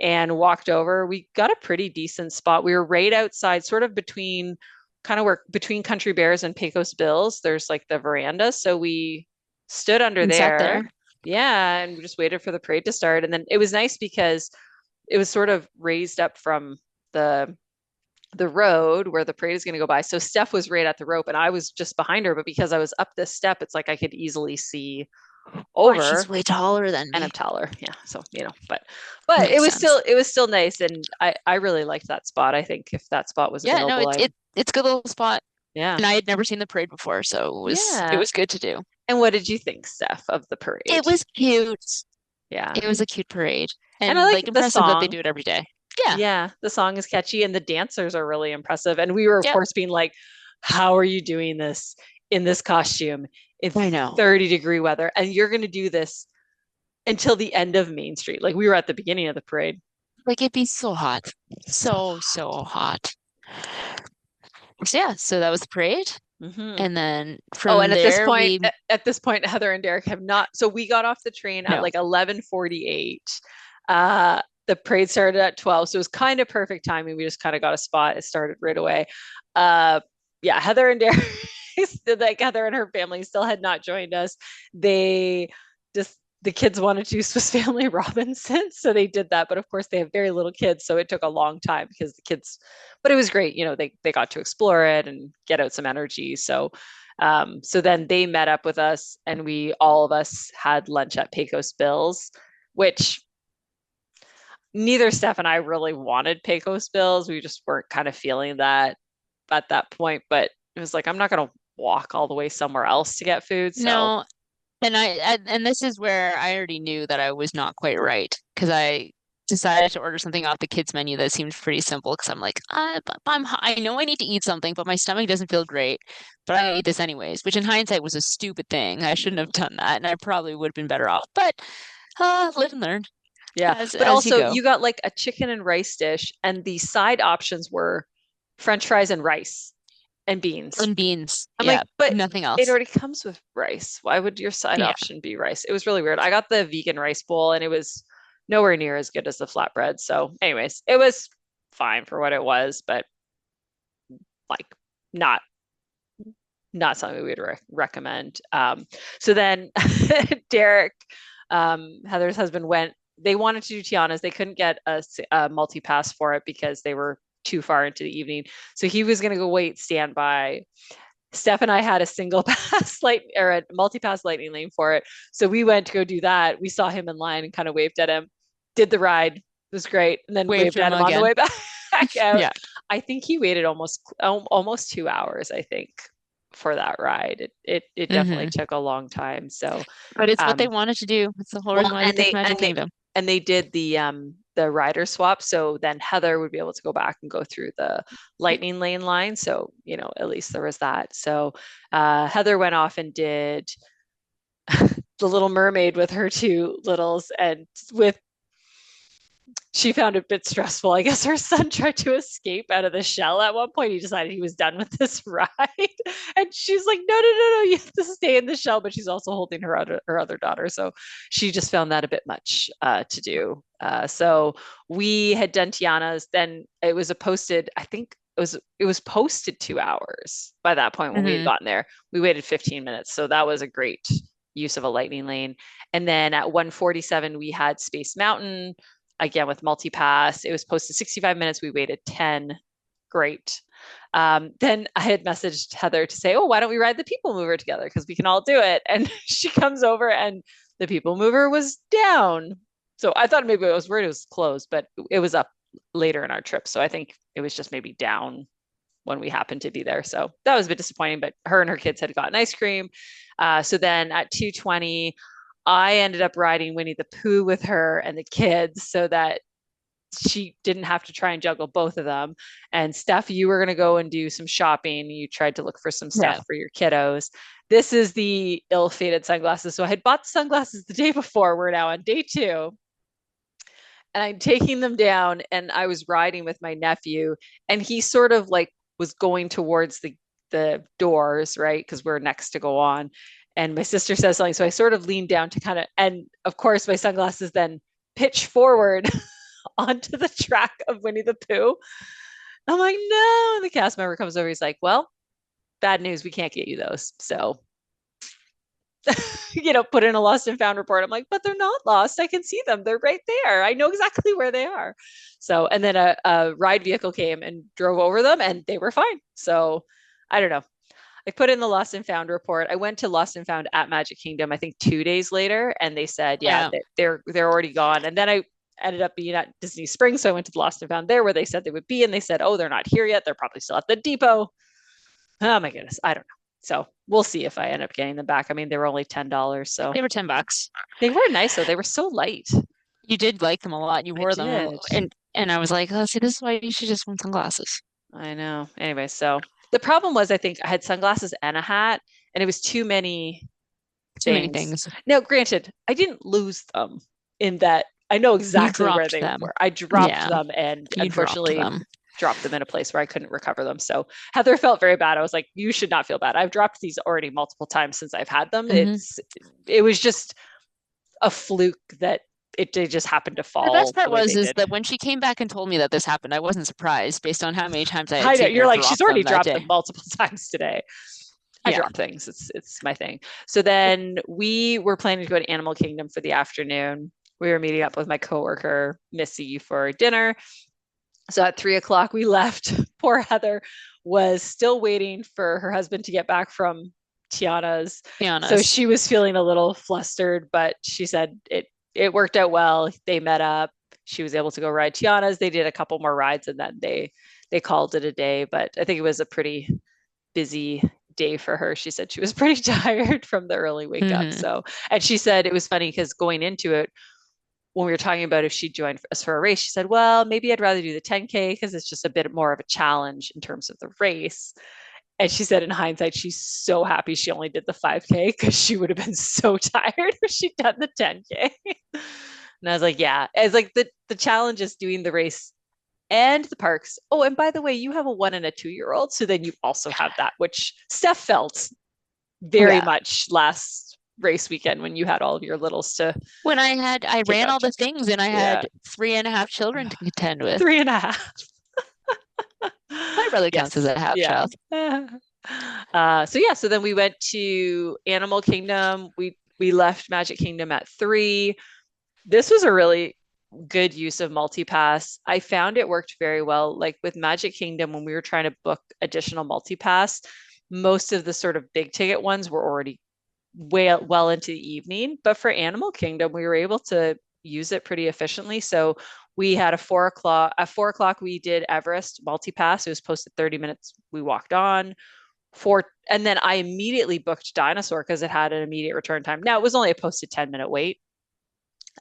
and walked over. We got a pretty decent spot. We were right outside, sort of between kind of where between Country Bears and Pecos Bills. There's like the veranda. So we stood under And sat there. there. Yeah. And we just waited for the parade to start. And then it was nice because it was sort of raised up from the the road where the parade is going to go by. So Steph was right at the rope and I was just behind her, but because I was up this step, it's like I could easily see Well, she's over way taller than and I'm me. taller. Yeah. So, but Makes sense. it was still nice. And I really liked that spot. I think if that spot was Yeah, no, available, I'd, it's a good little spot. yeah. And I had never seen the parade before, so it Yeah. was good to do. And what did you think, Steph, of the It parade? was cute. Yeah. It was a cute parade. And I And like like the impressive that they song. do it every day. Yeah. Yeah, the song is catchy and the dancers are really impressive. And we were, of Yep. course, being like, how are you doing this in this costume in I know. 30-degree weather? And you're going to do this until the end of Main Street. Like we were at the beginning of the parade. Like it'd be so hot. So So, so hot. So yeah, so that was the parade. hmm And then Oh, from and there we at this point, Heather and Derek have not. So we got off the train at no. like 11:48. The parade started at 12, so it was kind of perfect timing. We just kind of got a spot. It started right away. Uh, yeah, Heather and Derek, like Heather and her family, still had not joined us. They just the kids wanted to Swiss Family Robinson, so they did that. But of course, they have very little kids, so it took a long time because the kids. But it was great. They got to explore it and get out some energy. So then they met up with us, and we all of us had lunch at Pecos Bills, which neither Steph and I really wanted Pecos Bills. We just weren't kind of feeling that at that point. But it was like I'm not going to walk all the way somewhere else to get food. So No, and this is where I already knew that I was not quite right because I decided to order something off the kids menu that seemed pretty simple because I'm like, I know I need to eat something, but my stomach doesn't feel great, but I eat this anyways, which in hindsight was a stupid thing. I shouldn't have done that, and I probably would have been better off. But live and learn yeah, but as you also go. you got like a chicken and rice dish, and the side options were French fries and rice and beans. And beans, I'm like, yeah, but nothing it else. already comes with rice. Why would your side Yeah, option be rice? It was really weird. I got the vegan rice bowl and it was nowhere near as good as the flatbread. So, anyways, it was fine for what it was, but like not not something we would recommend. So then Derek, Heather's husband, went. They wanted to do Tiana's. They couldn't get a multi pass for it because they were too far into the evening. So he was going to go wait standby. Steph and I had a single pass light or a multi-pass lightning lane for it. So we went to go do that. We saw him in line and kind of waved at him, did the ride. It was great. And then wave waved to at him him on the again. way back out. Yeah. I think he waited almost 2 hours, I think, for that ride. It definitely Hmm. took a long time. So But it's what they um wanted to do. It's the whole well reason why they and picked they Magic and they Kingdom. and they did the rider swap. So then Heather would be able to go back and go through the lightning lane line. So, at least there was that. So Heather went off and did the Little Mermaid with her two littles and with she found it a bit stressful. I guess her son tried to escape out of the shell at one point. He decided he was done with this ride. And she's like, no, no, no, no, you have to stay in the shell. But she's also holding her other daughter. So she just found that a bit much to do. So we had done Tiana's. Then it was a posted, I think it was posted 2 hours by that point when we had Hmm. gotten there. We waited 15 minutes. So that was a great use of a lightning lane. And then at 147, we had Space Mountain again with multipass. It was posted 65 minutes. We waited 10. Great. Then I had messaged Heather to say, oh, why don't we ride the people mover together? Because we can all do it. And she comes over and the people mover was down. So I thought maybe it was weird, it was closed, but it was up later in our trip. So I think it was just maybe down when we happened to be there. So that was a bit disappointing, but her and her kids had gotten ice cream. So then at 2:20, I ended up riding Winnie the Pooh with her and the kids so that she didn't have to try and juggle both of them. And Steph, you were going to go and do some shopping. You tried to look for some stuff Yeah. for your kiddos. This is the ill-fated sunglasses. So I had bought the sunglasses the day before. We're now on day two. And I'm taking them down and I was riding with my nephew and he sort of like was going towards the doors, right? Because we're next to go on. And my sister says something. So I sort of leaned down to kind of, and of course, my sunglasses then pitch forward onto the track of Winnie the Pooh. I'm like, no. And the cast member comes over. He's like, well, bad news. We can't get you those. So, put in a lost and found report. I'm like, but they're not lost. I can see them. They're right there. I know exactly where they are. So, and then a ride vehicle came and drove over them and they were fine. So, I don't know. I put in the lost and found report. I went to lost and found at Magic Kingdom, I think 2 days later, and they said, yeah, Yeah. they're already gone. And then I ended up being at Disney Springs, so I went to the lost and found there where they said they would be, and they said, oh, they're not here yet. They're probably still at the depot. Oh my goodness, I don't know. So we'll see if I end up getting them back. I mean, they were only $10, so They were $10. they were nice though. They were so light. You did like them a lot. You I wore them, did. and I was like, oh, see, this is why you should just wear sunglasses. I know. Anyway, so the problem was I think I had sunglasses and a hat, and it was too many Too many things. things. Now, granted, I didn't lose them in that I know You exactly where dropped they them. were. I dropped Yeah, them and you dropped unfortunately them. dropped them in a place where I couldn't recover them. So Heather felt very bad. I was like, you should not feel bad. I've dropped these already multiple times since I've had them. Hmm. It was just a fluke that they just happened to The best fall part the way was they is did. that when she came back and told me that this happened, I wasn't surprised based on how many times I had I know seen you're her like she's drop already them that dropped them day. multiple times today. I Yeah. drop things. It's my thing. So then we were planning to go to Animal Kingdom for the afternoon. We were meeting up with my coworker Missy for dinner. So at 3 o'clock we left. Poor Heather was still waiting for her husband to get back from Tiana's. Be So honest. she was feeling a little flustered, but she said it worked out well. They met up. She was able to go ride Tiana's. They did a couple more rides and then they called it a day. But I think it was a pretty busy day for her. She said she was pretty tired from the early wake up. Hmm. So, and she said it was funny because going into it, when we were talking about if she'd join us for a race, she said, well, maybe I'd rather do the 10K because it's just a bit more of a challenge in terms of the race. And she said in hindsight, she's so happy she only did the 5K because she would have been so tired if she'd done the 10K. And I was like, yeah. It's like the challenge is doing the race and the parks. Oh, and by the way, you have a 1 and a 2-year-old. So then you also have that, which Steph felt very Yeah. much last race weekend when you had all of your littles to When I take ran out. all the things and I Yeah. had 3.5 children to contend with. 3 and a half. My brother counts as Yes. a half Yeah. child. So yeah, so then we went to Animal Kingdom. We left Magic Kingdom at 3. This was a really good use of multipass. I found it worked very well. Like with Magic Kingdom, when we were trying to book additional multipass, most of the sort of big ticket ones were already way well into the evening. But for Animal Kingdom, we were able to use it pretty efficiently. So we had a 4 o'clock. At 4 o'clock, we did Everest multipass. It was posted 30 minutes. We walked on and then I immediately booked Dinosaur because it had an immediate return time. Now it was only a posted 10-minute wait.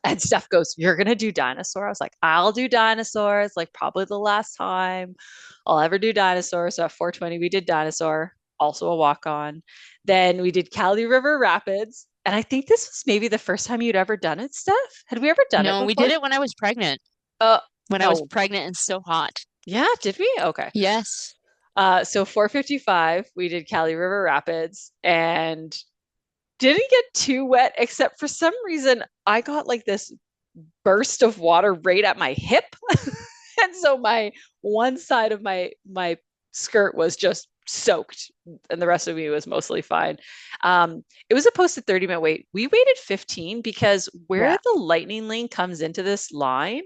And Steph goes, you're gonna do Dinosaur? I was like, I'll do Dinosaur. It's like probably the last time I'll ever do Dinosaur. So at 4:20, we did Dinosaur, also a walk on. Then we did Cali River Rapids. And I think this was maybe the first time you'd ever done it, Steph. Had we ever done it No, we did before? it when I was pregnant. when I was No. pregnant and so hot. Yeah, did we? Okay. Yes. So 4:55, we did Cali River Rapids and didn't get too wet, except for some reason I got like this burst of water right at my hip. And so my one side of my skirt was just soaked and the rest of me was mostly fine. It was a posted 30-minute wait. We waited 15 because where Yeah. the lightning lane comes into this line,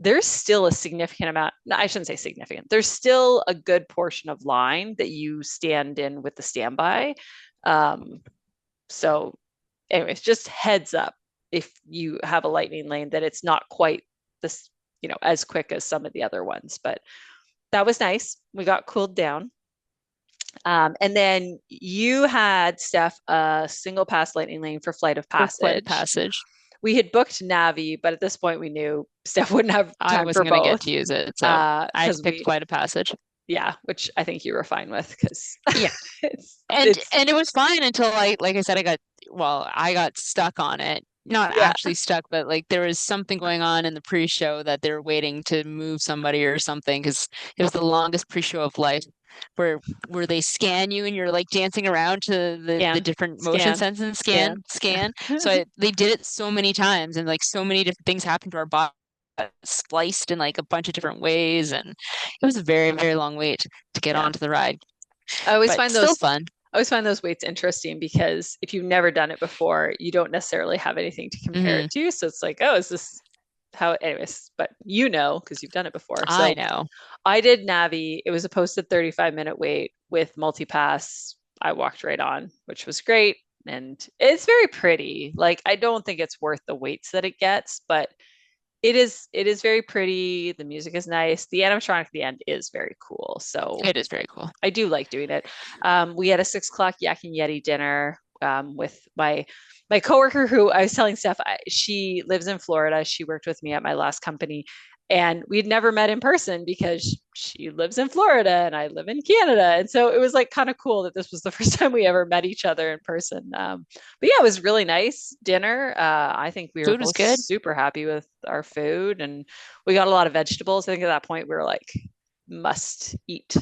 there's still a significant amount. No, I shouldn't say significant. There's still a good portion of line that you stand in with the standby. Um, so, anyways, just heads up if you have a lightning lane that it's not quite this, as quick as some of the other ones. But that was nice. We got cooled down. And then you had, Steph, a single pass lightning lane for Flight of For Flight of Passage. Passage. We had booked Navi, but at this point we knew Steph wouldn't have I time for wasn't gonna get both. to use it, so I Because picked Flight of Passage. yeah, which I think you were fine with because Yeah. And it's, and it was fine until like I said, I got stuck on it. Not yeah, actually stuck, but like there was something going on in the pre-show that they were waiting to move somebody or something because it was the longest pre-show of life where they scan you and you're like dancing around to the different motion scan, sensors and scan. scan. They did it so many times and like so many different things happened to our body spliced in like a bunch of different ways and it was a very, very long wait to get Yeah. onto the ride, I always but find still those fun. I always find those weights interesting because if you've never done it before, you don't necessarily have anything to compare Hmm. it to. So it's like, oh, is this how, anyways, but because you've done it before. I So know. I did Navi. It was a posted 35-minute wait with multipass. I walked right on, which was great. And it's very pretty. Like, I don't think it's worth the waits that it gets, but it is very pretty. The music is nice. The animatronic at the end is very cool. So It is very cool. I do like doing it. We had a 6 o'clock Yak and Yeti dinner with my coworker who I was telling Steph, she lives in Florida. She worked with me at my last company, and we'd never met in person because she lives in Florida and I live in Canada. And so it was like kind of cool that this was the first time we ever met each other in person. But yeah, it was really nice dinner. I think we were Food was both good. super happy with our food, and we got a lot of vegetables. I think at that point we were like must eat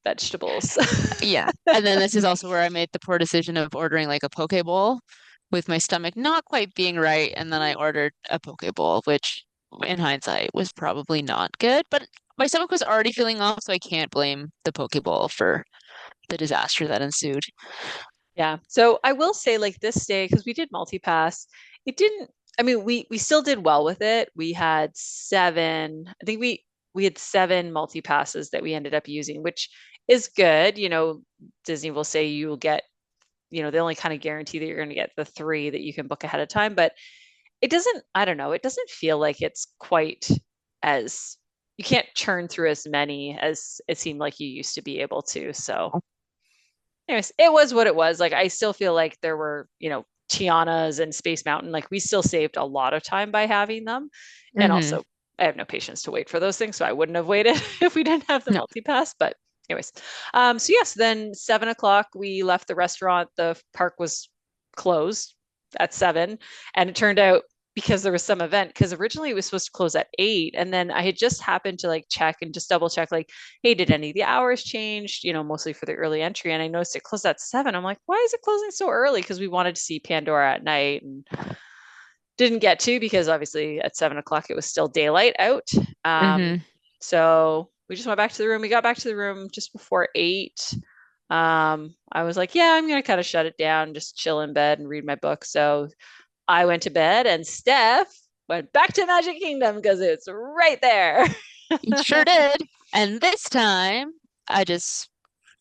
vegetables. Yeah. And then this is also where I made the poor decision of ordering like a poke bowl with my stomach not quite being right. And then I ordered a poke bowl, which in hindsight was probably not good. But my stomach was already feeling off, so I can't blame the poke bowl for the disaster that ensued. Yeah. So I will say, like this day, because we did multi-pass, it didn't, I mean, we still did well with it. We had seven, I think we had seven multi-passes that we ended up using, which is good. Disney will say you'll get, they only kind of guarantee that you're going to get the three that you can book ahead of time, but it doesn't, I don't know, it doesn't feel like it's quite as, you can't churn through as many as it seemed like you used to be able to. So anyways, it was what it was. Like I still feel like there were, Tiana's and Space Mountain. Like we still saved a lot of time by having them. And Hmm. also I have no patience to wait for those things. So I wouldn't have waited if we didn't have the No. multi-pass. But anyways. So yes, then 7 o'clock we left the restaurant. The park was closed at 7. And it turned out because there was some event, because originally it was supposed to close at 8. And then I had just happened to like check and just double check, like, hey, did any of the hours change, mostly for the early entry? And I noticed it closed at 7. I'm like, why is it closing so early? Because we wanted to see Pandora at night and didn't get to because obviously at 7 o'clock it was still daylight out. Hmm. So we just went back to the room. We got back to the room just before 8. I was like, yeah, I'm gonna kind of shut it down, just chill in bed and read my book. So I went to bed and Steph went back to Magic Kingdom because it's right there. You sure did. And this time, I just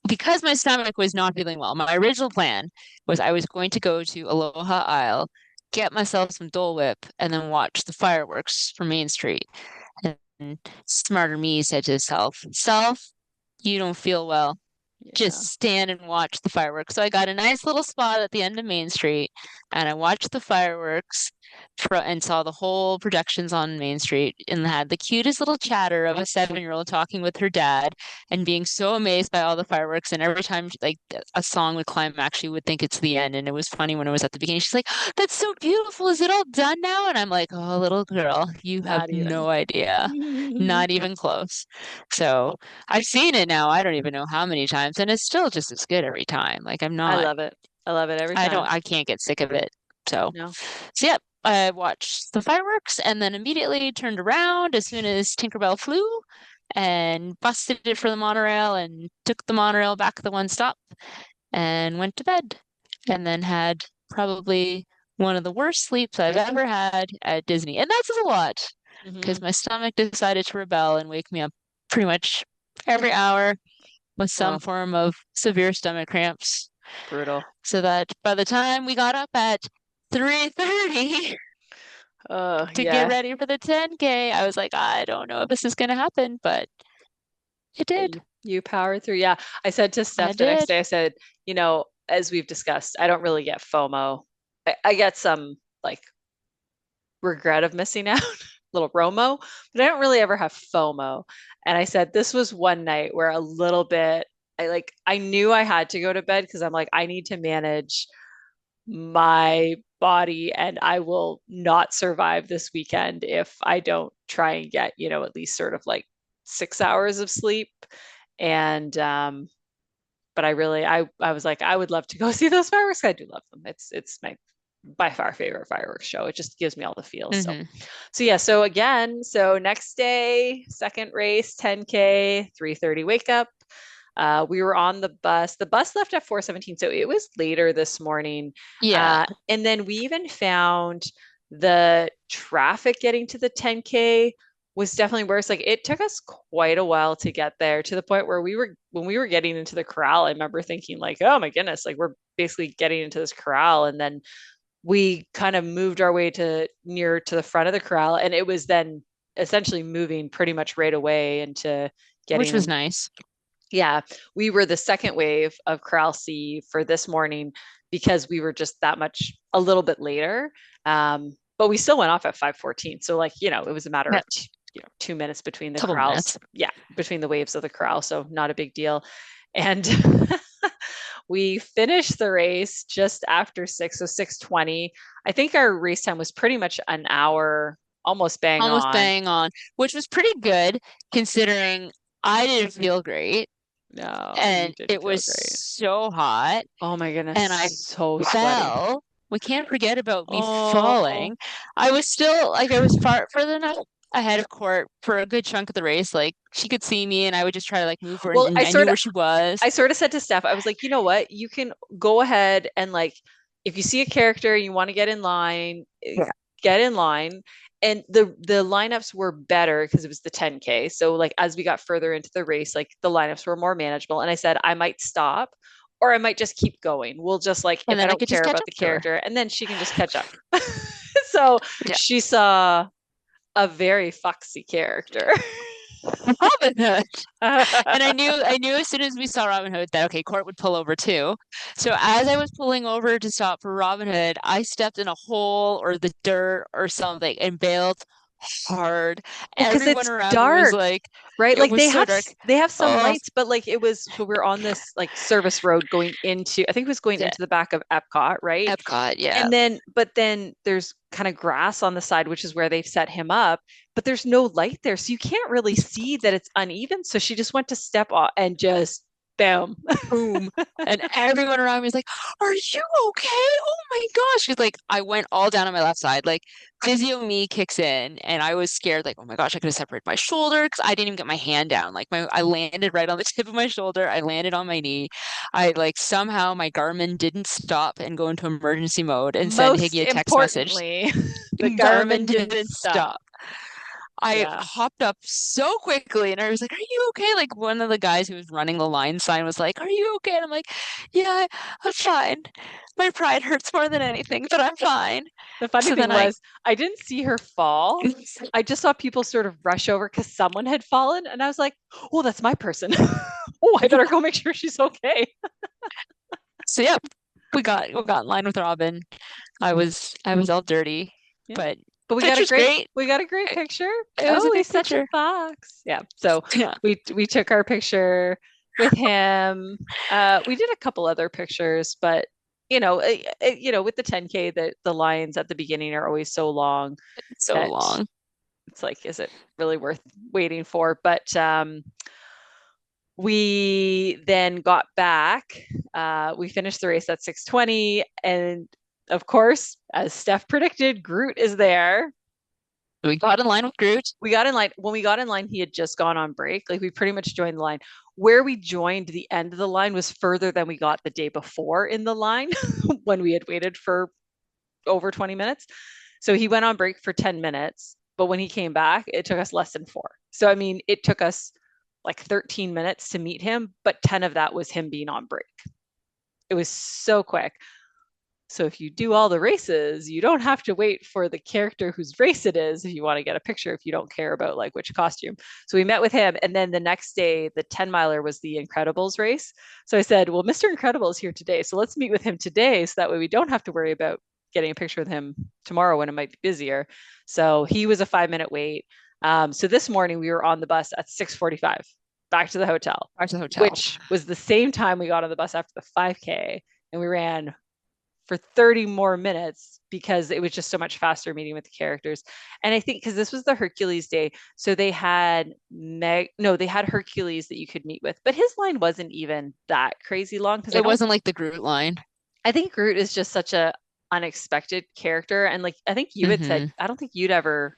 because my stomach was not feeling well, my original plan was I was going to go to Aloha Isle, get myself some Dole Whip, and then watch the fireworks from Main Street. And smarter me said to self, you don't feel well. Yeah. just stand and watch the fireworks. So I got a nice little spot at the end of Main Street and I watched the fireworks and saw the whole projections on Main Street and had the cutest little chatter of a 7-year-old talking with her dad and being so amazed by all the fireworks. And every time like a song would climax, she would think it's the end. And it was funny when it was at the beginning. She's like, "That's so beautiful. Is it all done now?" And I'm like, "Oh, little girl, you have Not even. no idea. Not even close." So I've seen it now. I don't even know how many times, and it's still just as good every time. Like I'm I not, love it. I love it every time. I can't get sick of it. So, No. so yeah, I watched the fireworks and then immediately turned around as soon as Tinkerbell flew and busted it for the monorail and took the monorail back the one stop and went to bed and then had probably one of the worst sleeps I've ever had at Disney. And that says a lot Hmm. because my stomach decided to rebel and wake me up pretty much every hour with some Oh, form of severe stomach cramps. brutal. So that by the time we got up at 3:30 Oh, to get yeah. ready for the 10K, I was like, I don't know if this is going to happen, but it Yeah, did. you powered through. Yeah. I said to I Steph the next did. day, I said, as we've discussed, I don't really get FOMO. I get some like regret of missing out, little Romo, but I don't really ever have FOMO. And I said this was one night where a little bit I knew I had to go to bed because I'm like, I need to manage my body and I will not survive this weekend if I don't try and get, at least sort of like 6 hours of sleep. And but I was like, I would love to go see those fireworks. I do love them. It's my by far favorite fireworks show. It just gives me all the feels. So Hmm. so yeah, so again, so next day, second race, 10K, 3:30 wake up. We were on the bus. The bus left at 4:17, so it was later this morning. Yeah, And then we even found the traffic getting to the 10K was definitely worse. Like it took us quite a while to get there to the point where when we were getting into the corral, I remember thinking like, oh my goodness, like we're basically getting into this corral. And then we kind of moved our way to near to the front of the corral, and it was then essentially moving pretty much right away into which getting was in. nice. Yeah, we were the second wave of corral C for this morning because we were just that much a little bit later. But we still went off at 5:14, so like it was a matter Yeah, of 2 minutes between the couple corrals. minutes. Yeah, between the waves of the corral, so not a big deal. And we finished the race just after 6, so 6:20. I think our race time was pretty much an hour, almost bang Almost on. bang on, which was pretty good considering I didn't feel great No, you and didn't it feel was great. so hot Oh my goodness, and I so sweaty. fell. We can't forget about me Oh, falling. I was still like I was further enough ahead of court for a good chunk of the race. Like she could see me and I would just try to like move her well, and I knew where she was. I sort of said to Steph, I was like, you know what? You can go ahead and like, if you see a character you want to get in line, Yeah. get in line. And the lineups were better because it was the 10K. So like as we got further into the race, like the lineups were more manageable. And I said I might stop or I might just keep going. We'll just like And if I then I don't could just care catch about up the to her. character, and then she can just catch up. So Yeah. she saw a very foxy character. Robin Hood. And I knew as soon as we saw Robin Hood that okay, Court would pull over too. So as I was pulling over to stop for Robin Hood, I stepped in a hole or the dirt or something and bailed hard. Well, because Everyone it's around me was dark, like, right? it Like was so dark. they have some Oh, lights, but like it was so we're on this like service road going into I think it was going yeah. into the back of Epcot, right? Epcot, yeah. And then but then there's kind of grass on the side, which is where they've set him up, but there's no light there. So you can't really see that it's uneven. So she just went to step off and just boom. Boom. And everyone around me was like, "Are you okay? Oh my gosh." She's like, I went all down on my left side. Like, physio me kicks in, and I was scared, like, oh my gosh, I could have separated my shoulder because I didn't even get my hand down. Like, I landed right on the tip of my shoulder. I landed on my knee. I, like, somehow my Garmin didn't stop and go into emergency mode and send Most Higgy a text message. importantly, the Garmin Garmin didn't didn't stop. stop. I Yeah. hopped up so quickly and I was like, "Are you okay?" Like one of the guys who was running the line sign was like, "Are you okay?" And I'm like, "Yeah, I'm fine. My pride hurts more than anything, but I'm fine." The funny So thing then I was, I didn't see her fall. I just saw people sort of rush over because someone had fallen, and I was like, "Oh, that's my person." Oh, I better go make sure she's okay. So yeah, we got in line with Robin. I was all dirty, Yeah. but But the picture's great. we got a great It, picture. it was a Oh, he's good such a picture. fox. Yeah. So Yeah. we took our picture with him. We did a couple other pictures, but with the 10K, the lines at the beginning are always so long It's so that long. it's like, is it really worth waiting for? But we then got back. We finished the race at 6:20, and of course, as Steph predicted, Groot is there. We got in line with Groot. We got in line. When we got in line, he had just gone on break. Like we pretty much joined the line. Where we joined the end of the line was further than we got the day before in the line when we had waited for over 20 minutes. So he went on break for 10 minutes, but when he came back, it took us less than 4. So I mean, it took us like 13 minutes to meet him, but 10 of that was him being on break. It was so quick. So if you do all the races, you don't have to wait for the character whose race it is if you want to get a picture, if you don't care about like which costume. So we met with him. And then the next day, the 10 miler was the Incredibles race. So I said, well, Mr. Incredible is here today. So let's meet with him today. So that way we don't have to worry about getting a picture with him tomorrow when it might be busier. So he was a 5-minute wait. So this morning we were on the bus at 6:45 back to the hotel, Back to the hotel. which was the same time we got on the bus after the 5K. And we ran for 30 more minutes because it was just so much faster meeting with the characters. And I think because this was the Hercules day, so they had they had Hercules that you could meet with, but his line wasn't even that crazy long because It wasn't like the Groot line. I think Groot is just such a unexpected character. And like I think you had said, Hmm. I don't think you'd ever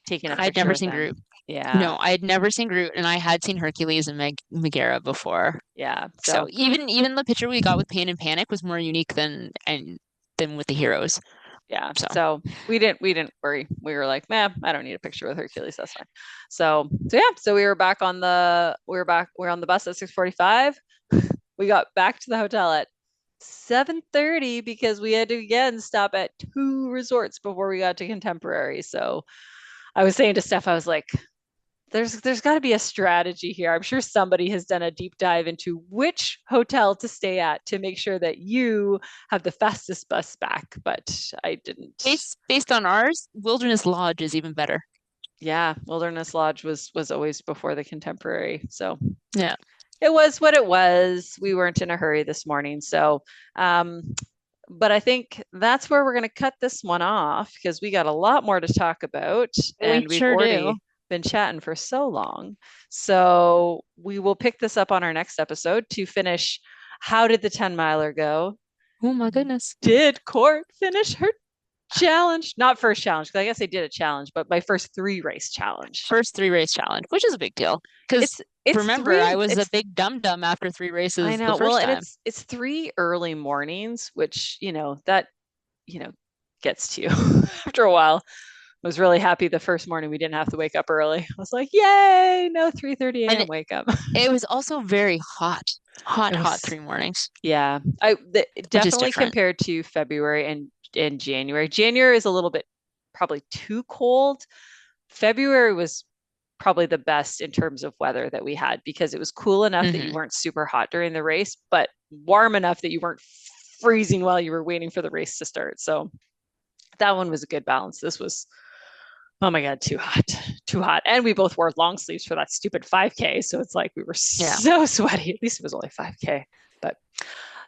taken a I'd picture never with seen Groot. him. Yeah. No, I had never seen Groot, and I had seen Hercules and Megara before. Yeah. So So even the picture we got with Pain and Panic was more unique than with the heroes. yeah. So So we didn't worry. We were like, man, I don't need a picture with Hercules. That's fine. So yeah, so we were on the bus at 6:45. We got back to the hotel at 7:30 because we had to again stop at 2 resorts before we got to Contemporary. So I was saying to Steph, I was like, there's got to be a strategy here. I'm sure somebody has done a deep dive into which hotel to stay at to make sure that you have the fastest bus back, but I didn't. based on ours, Wilderness Lodge is even better. Yeah, Wilderness Lodge was always before the Contemporary. So Yeah. it was what it was. We weren't in a hurry this morning. So um but I think that's where we're going to cut this one off because we got a lot more to talk about We and we've sure do. already been chatting for so long. So we will pick this up on our next episode to finish. How did the 10 miler go? Oh my goodness. Did Court finish her challenge? Not first challenge, because I guess they did a challenge, but my first 3 race challenge. First 3 race challenge, which is a big deal. Because It's remember, three. I was a It's big dum dum after 3 races I the know. Well, first and time. it's 3 early mornings, which that you know gets to you after a while. I was really happy the first morning we didn't have to wake up early. I was like, yay, no 3:30 And a.m. wake up. it was also very hot. It Hot was 3 mornings, yeah. which is Definitely different. compared to February and January. January is a little bit probably too cold. February was probably the best in terms of weather that we had because it was cool enough that you Hmm. weren't super hot during the race, but warm enough that you weren't freezing while you were waiting for the race to start. So that one was a good balance. This was, oh my God, too hot, too hot. And we both wore long sleeves for that stupid 5K. So it's like we were Yeah. so sweaty. At least it was only 5K. But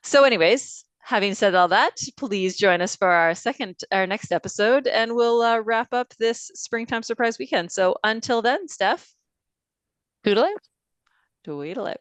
so, anyways, having said all that, please join us for our next episode, and we'll wrap up this springtime surprise weekend. So until then, Steph, Toodaloo. tweedle it.